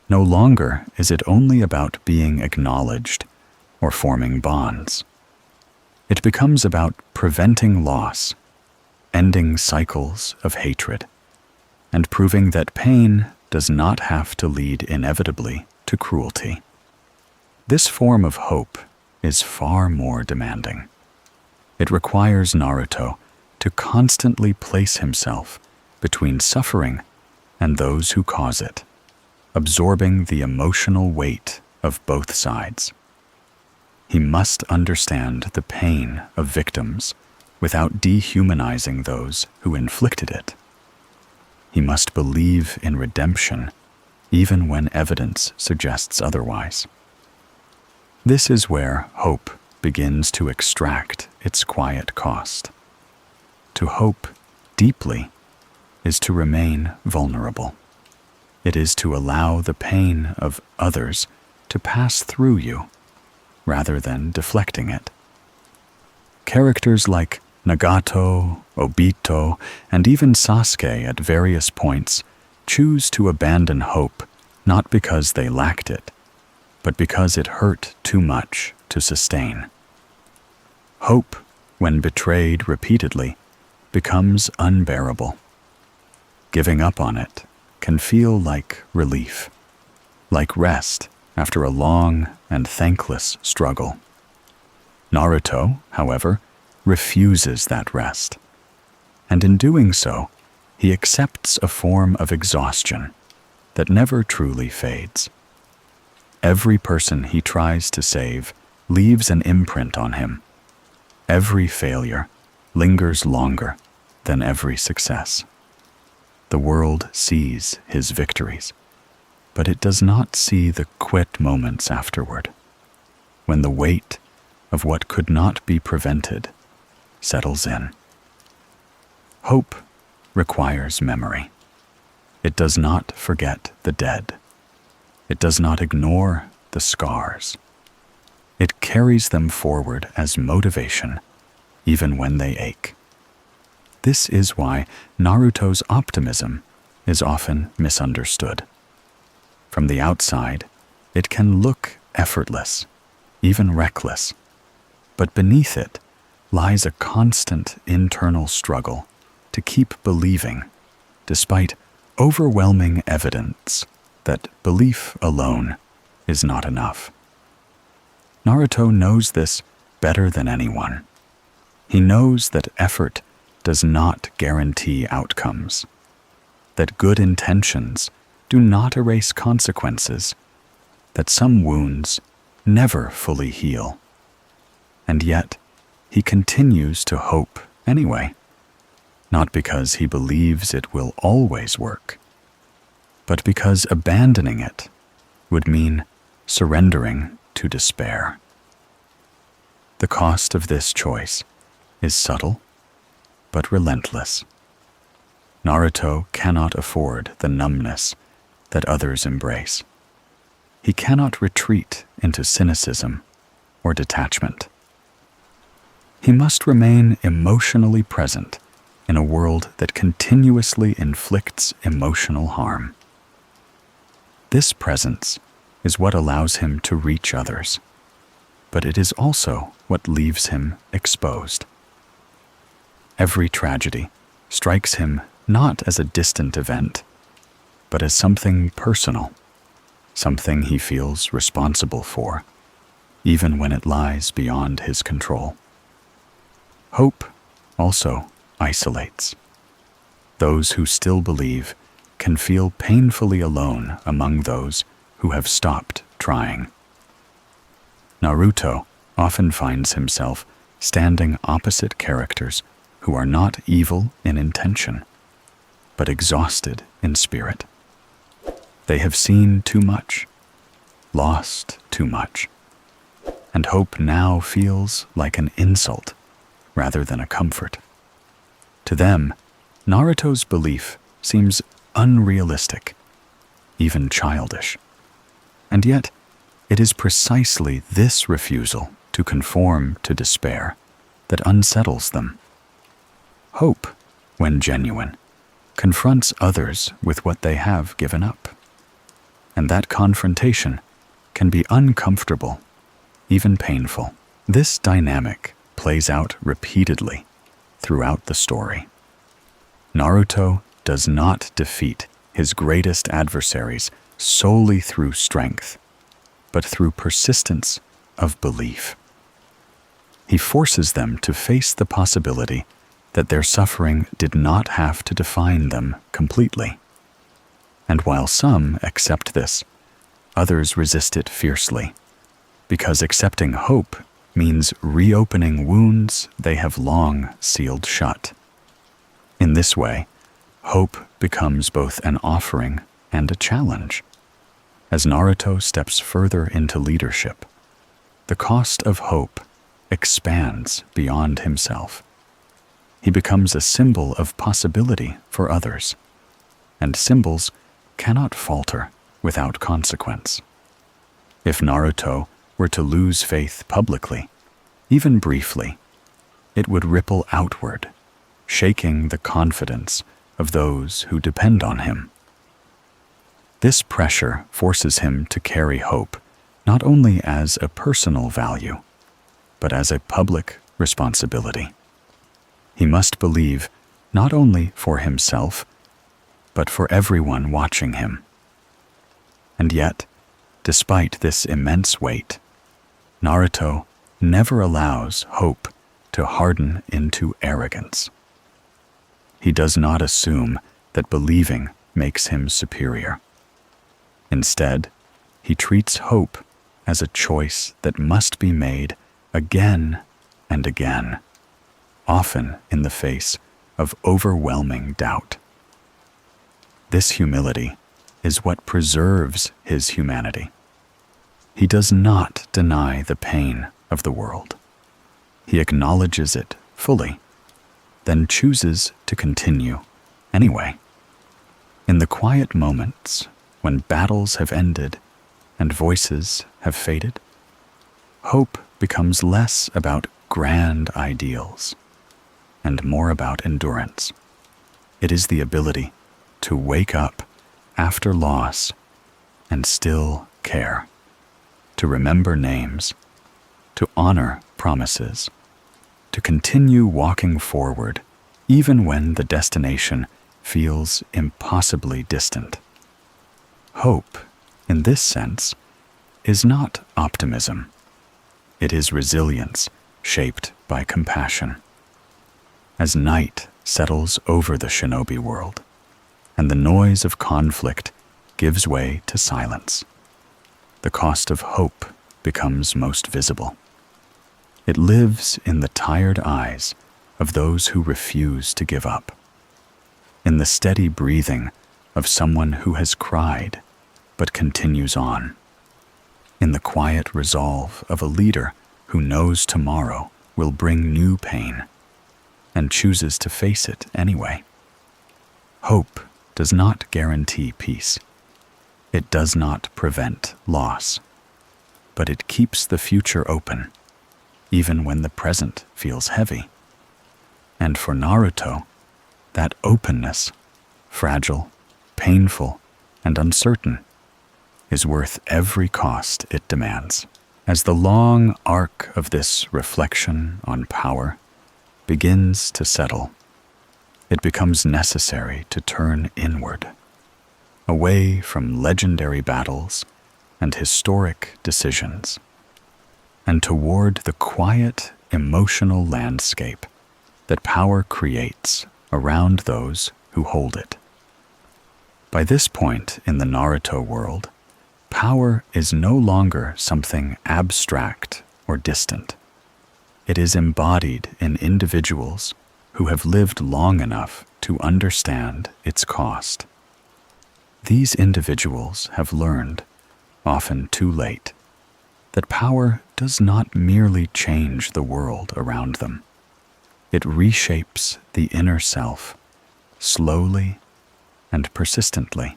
No longer is it only about being acknowledged or forming bonds. It becomes about preventing loss, ending cycles of hatred, and proving that pain does not have to lead inevitably to cruelty. This form of hope is far more demanding. It requires Naruto to constantly place himself between suffering and those who cause it, absorbing the emotional weight of both sides. He must understand the pain of victims without dehumanizing those who inflicted it. He must believe in redemption even when evidence suggests otherwise. This is where hope begins to extract its quiet cost. To hope deeply is to remain vulnerable. It is to allow the pain of others to pass through you, rather than deflecting it. Characters like Nagato, Obito, and even Sasuke at various points choose to abandon hope not because they lacked it, but because it hurt too much to sustain. Hope, when betrayed repeatedly, becomes unbearable. Giving up on it can feel like relief, like rest after a long and thankless struggle. Naruto, however, refuses that rest, and in doing so, he accepts a form of exhaustion that never truly fades. Every person he tries to save leaves an imprint on him. Every failure lingers longer than every success. The world sees his victories, but it does not see the quit moments afterward, when the weight of what could not be prevented settles in. Hope requires memory. It does not forget the dead. It does not ignore the scars. It carries them forward as motivation, even when they ache. This is why Naruto's optimism is often misunderstood. From the outside, it can look effortless, even reckless, but beneath it lies a constant internal struggle to keep believing, despite overwhelming evidence that belief alone is not enough. Naruto knows this better than anyone. He knows that effort does not guarantee outcomes, that good intentions do not erase consequences, that some wounds never fully heal. And yet, he continues to hope anyway, not because he believes it will always work, but because abandoning it would mean surrendering to despair. The cost of this choice is subtle but relentless. Naruto cannot afford the numbness that others embrace. He cannot retreat into cynicism or detachment. He must remain emotionally present in a world that continuously inflicts emotional harm. This presence is what allows him to reach others, but it is also what leaves him exposed. Every tragedy strikes him not as a distant event, but as something personal, something he feels responsible for, even when it lies beyond his control. Hope also isolates. Those who still believe can feel painfully alone among those who have stopped trying. Naruto often finds himself standing opposite characters who are not evil in intention, but exhausted in spirit. They have seen too much, lost too much, and hope now feels like an insult rather than a comfort. To them, Naruto's belief seems unrealistic, even childish. And yet, it is precisely this refusal to conform to despair that unsettles them. Hope, when genuine, confronts others with what they have given up. And that confrontation can be uncomfortable, even painful. This dynamic plays out repeatedly throughout the story. Naruto does not defeat his greatest adversaries solely through strength, but through persistence of belief. He forces them to face the possibility that their suffering did not have to define them completely. And while some accept this, others resist it fiercely, because accepting hope means reopening wounds they have long sealed shut. In this way, hope becomes both an offering and a challenge. As Naruto steps further into leadership, the cost of hope expands beyond himself. He becomes a symbol of possibility for others, and symbols cannot falter without consequence. If Naruto were to lose faith publicly, even briefly, it would ripple outward, shaking the confidence of those who depend on him. This pressure forces him to carry hope not only as a personal value, but as a public responsibility. He must believe not only for himself, but for everyone watching him. And yet, despite this immense weight, Naruto never allows hope to harden into arrogance. He does not assume that believing makes him superior. Instead, he treats hope as a choice that must be made again and again, often in the face of overwhelming doubt. This humility is what preserves his humanity. He does not deny the pain of the world. He acknowledges it fully, then chooses to continue anyway. In the quiet moments when battles have ended and voices have faded, hope becomes less about grand ideals and more about endurance. It is the ability to wake up after loss and still care, to remember names, to honor promises, to continue walking forward even when the destination feels impossibly distant. Hope, in this sense, is not optimism. It is resilience shaped by compassion. As night settles over the shinobi world, and the noise of conflict gives way to silence, the cost of hope becomes most visible. It lives in the tired eyes of those who refuse to give up, in the steady breathing of someone who has cried but continues on, in the quiet resolve of a leader who knows tomorrow will bring new pain and chooses to face it anyway. Hope does not guarantee peace. It does not prevent loss, but it keeps the future open, even when the present feels heavy. And for Naruto, that openness, fragile, painful, and uncertain, is worth every cost it demands. As the long arc of this reflection on power begins to settle, it becomes necessary to turn inward, away from legendary battles and historic decisions, and toward the quiet, emotional landscape that power creates around those who hold it. By this point in the Naruto world, power is no longer something abstract or distant. It is embodied in individuals who have lived long enough to understand its cost. These individuals have learned, often too late, that power does not merely change the world around them. It reshapes the inner self, slowly and persistently,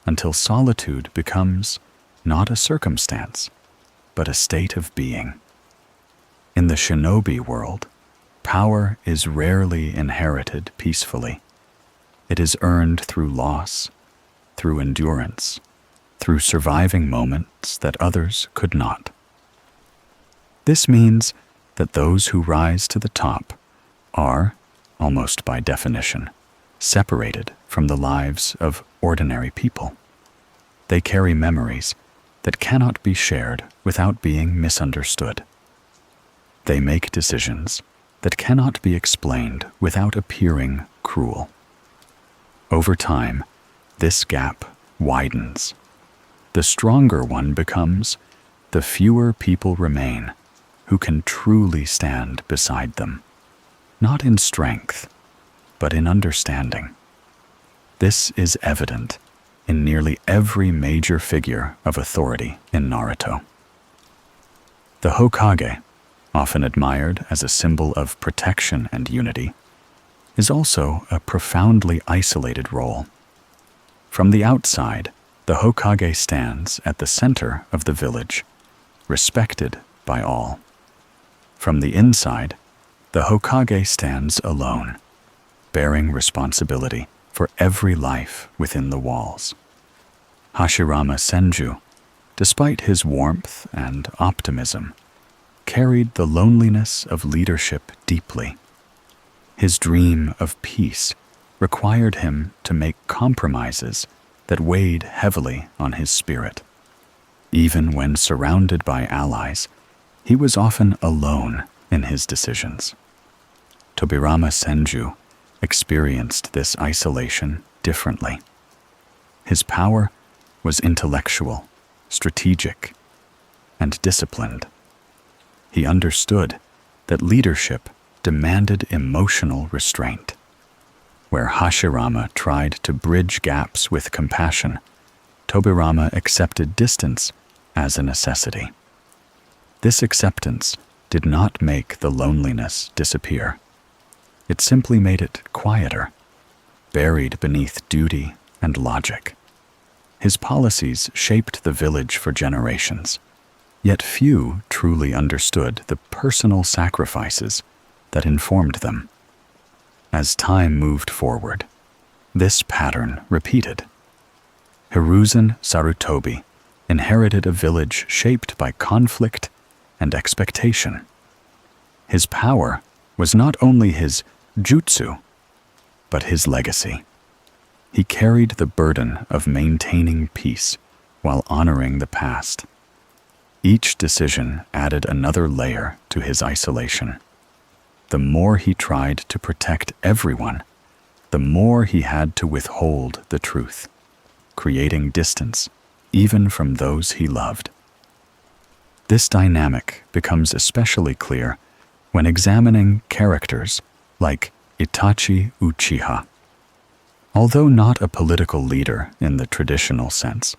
until solitude becomes not a circumstance, but a state of being. In the shinobi world, power is rarely inherited peacefully. It is earned through loss, through endurance, through surviving moments that others could not. This means that those who rise to the top are, almost by definition, separated from the lives of ordinary people. They carry memories that cannot be shared without being misunderstood. They make decisions that cannot be explained without appearing cruel. Over time, this gap widens. The stronger one becomes, the fewer people remain who can truly stand beside them, not in strength, but in understanding. This is evident in nearly every major figure of authority in Naruto. The Hokage, often admired as a symbol of protection and unity, is also a profoundly isolated role. From the outside, the Hokage stands at the center of the village, respected by all. From the inside, the Hokage stands alone, bearing responsibility for every life within the walls. Hashirama Senju, despite his warmth and optimism, carried the loneliness of leadership deeply. His dream of peace required him to make compromises that weighed heavily on his spirit. Even when surrounded by allies, he was often alone in his decisions. Tobirama Senju experienced this isolation differently. His power was intellectual, strategic, and disciplined. He understood that leadership demanded emotional restraint. Where Hashirama tried to bridge gaps with compassion, Tobirama accepted distance as a necessity. This acceptance did not make the loneliness disappear. It simply made it quieter, buried beneath duty and logic. His policies shaped the village for generations, yet few truly understood the personal sacrifices that informed them. As time moved forward, this pattern repeated. Hiruzen Sarutobi inherited a village shaped by conflict and expectation. His power was not only his jutsu, but his legacy. He carried the burden of maintaining peace while honoring the past. Each decision added another layer to his isolation. The more he tried to protect everyone, the more he had to withhold the truth, creating distance even from those he loved. This dynamic becomes especially clear when examining characters like Itachi Uchiha. Although not a political leader in the traditional sense,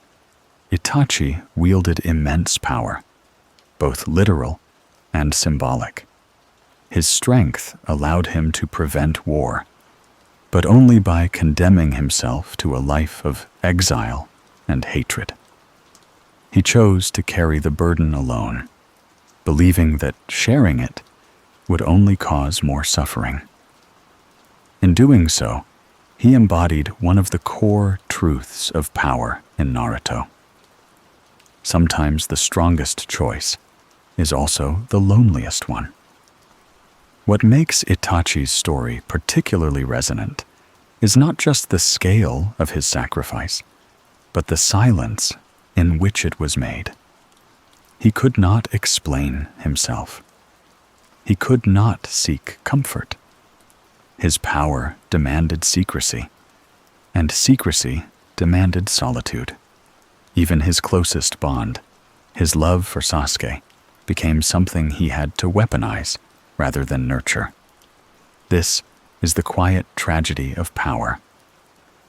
Itachi wielded immense power, both literal and symbolic. His strength allowed him to prevent war, but only by condemning himself to a life of exile and hatred. He chose to carry the burden alone, believing that sharing it would only cause more suffering. In doing so, he embodied one of the core truths of power in Naruto. Sometimes the strongest choice is also the loneliest one. What makes Itachi's story particularly resonant is not just the scale of his sacrifice, but the silence in which it was made. He could not explain himself. He could not seek comfort. His power demanded secrecy, and secrecy demanded solitude. Even his closest bond, his love for Sasuke, became something he had to weaponize rather than nurture. This is the quiet tragedy of power.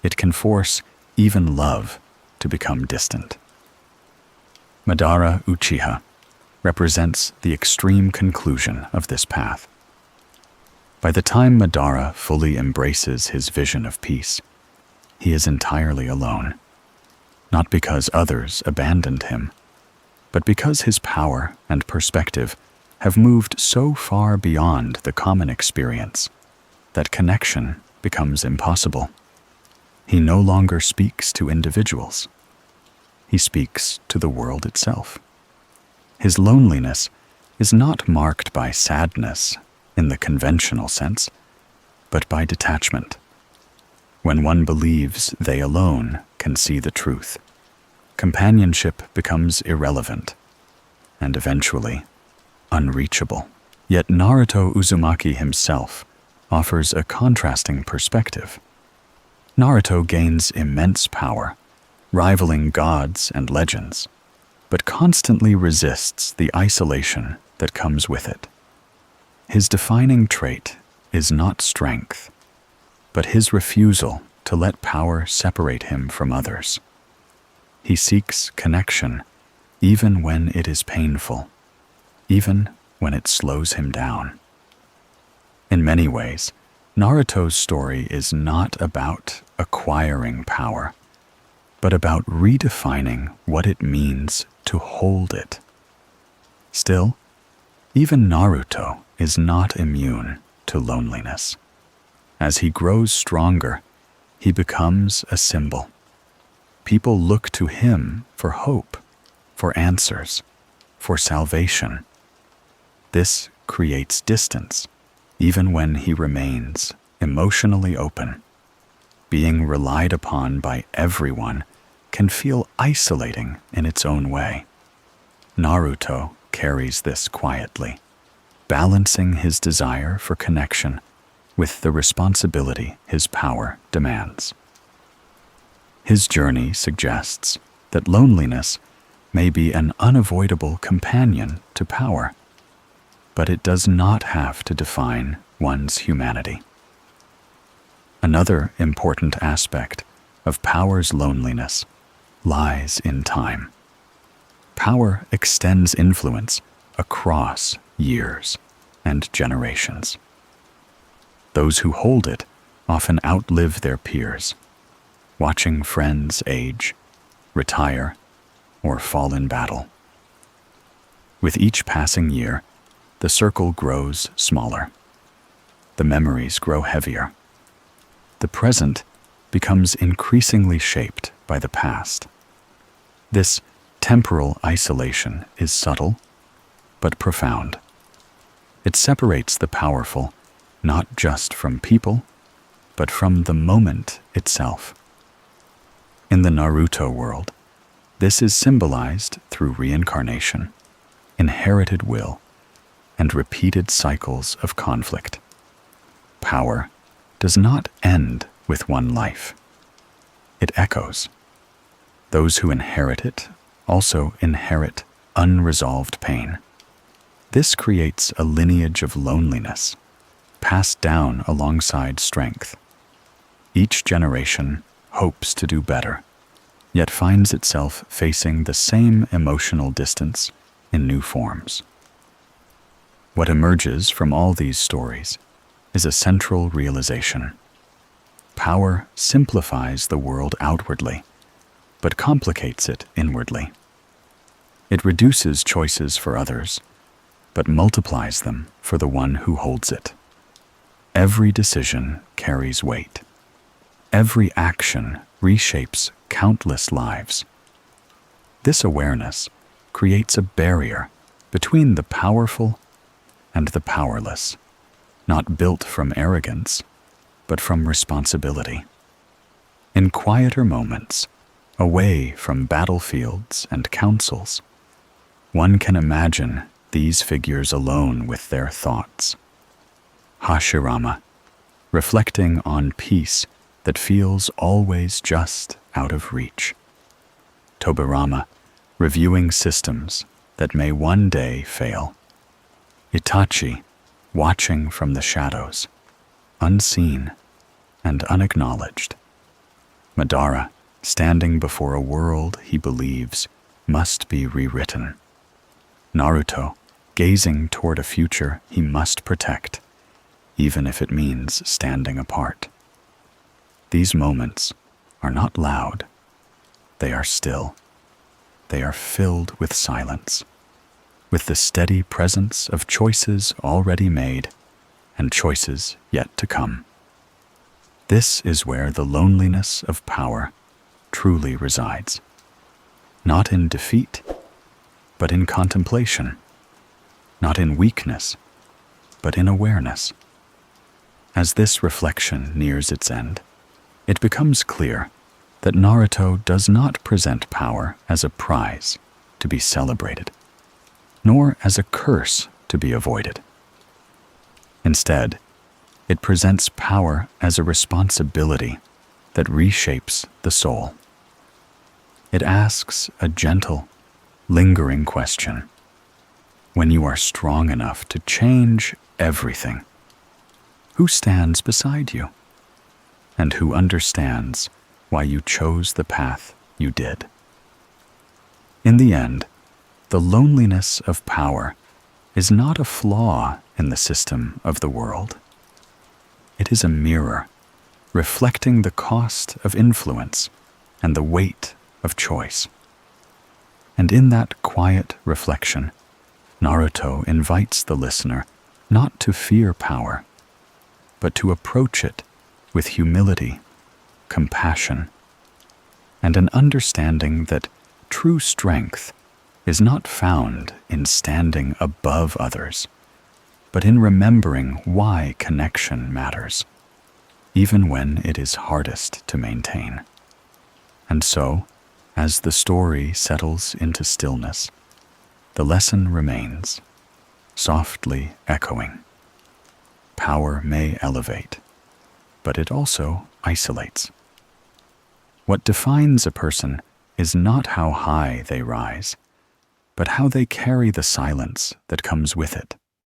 It can force even love to become distant. Madara Uchiha represents the extreme conclusion of this path. By the time Madara fully embraces his vision of peace, he is entirely alone, not because others abandoned him, but because his power and perspective have moved so far beyond the common experience that connection becomes impossible. He no longer speaks to individuals. He speaks to the world itself. His loneliness is not marked by sadness in the conventional sense, but by detachment. When one believes they alone can see the truth, companionship becomes irrelevant and eventually unreachable. Yet Naruto Uzumaki himself offers a contrasting perspective. Naruto gains immense power, rivaling gods and legends, but constantly resists the isolation that comes with it. His defining trait is not strength, but his refusal to let power separate him from others. He seeks connection even when it is painful, even when it slows him down. In many ways, Naruto's story is not about acquiring power, but about redefining what it means to hold it. Still, even Naruto is not immune to loneliness. As he grows stronger, he becomes a symbol. People look to him for hope, for answers, for salvation. This creates distance, even when he remains emotionally open. Being relied upon by everyone can feel isolating in its own way. Naruto carries this quietly, balancing his desire for connection with the responsibility his power demands. His journey suggests that loneliness may be an unavoidable companion to power, but it does not have to define one's humanity. Another important aspect of power's loneliness lies in time. Power extends influence across years and generations. Those who hold it often outlive their peers, watching friends age, retire, or fall in battle. With each passing year, the circle grows smaller. The memories grow heavier. The present becomes increasingly shaped by the past. This temporal isolation is subtle, but profound. It separates the powerful not just from people, but from the moment itself. In the Naruto world, this is symbolized through reincarnation, inherited will, and repeated cycles of conflict. Power does not end with one life. It echoes. Those who inherit it also inherit unresolved pain. This creates a lineage of loneliness, passed down alongside strength. Each generation hopes to do better, yet finds itself facing the same emotional distance in new forms. What emerges from all these stories is a central realization. Power simplifies the world outwardly, but complicates it inwardly. It reduces choices for others, but multiplies them for the one who holds it. Every decision carries weight. Every action reshapes countless lives. This awareness creates a barrier between the powerful and the powerless, not built from arrogance, but from responsibility. In quieter moments, away from battlefields and councils, one can imagine these figures alone with their thoughts. Hashirama, reflecting on peace that feels always just out of reach. Tobirama, reviewing systems that may one day fail. Itachi, watching from the shadows, unseen and unacknowledged. Madara, standing before a world he believes must be rewritten. Naruto, gazing toward a future he must protect, even if it means standing apart. These moments are not loud. They are still. They are filled with silence, with the steady presence of choices already made and choices yet to come. This is where the loneliness of power truly resides, not in defeat, but in contemplation, not in weakness, but in awareness. As this reflection nears its end, it becomes clear that Naruto does not present power as a prize to be celebrated, nor as a curse to be avoided. Instead, it presents power as a responsibility that reshapes the soul. It asks a gentle, lingering question. When you are strong enough to change everything, who stands beside you? And who understands why you chose the path you did? In the end, the loneliness of power is not a flaw in the system of the world. It is a mirror, reflecting the cost of influence and the weight of choice. And in that quiet reflection, Naruto invites the listener not to fear power, but to approach it with humility, compassion, and an understanding that true strength is not found in standing above others, but in remembering why connection matters, even when it is hardest to maintain. And so, as the story settles into stillness, the lesson remains, softly echoing. Power may elevate, but it also isolates. What defines a person is not how high they rise, but how they carry the silence that comes with it.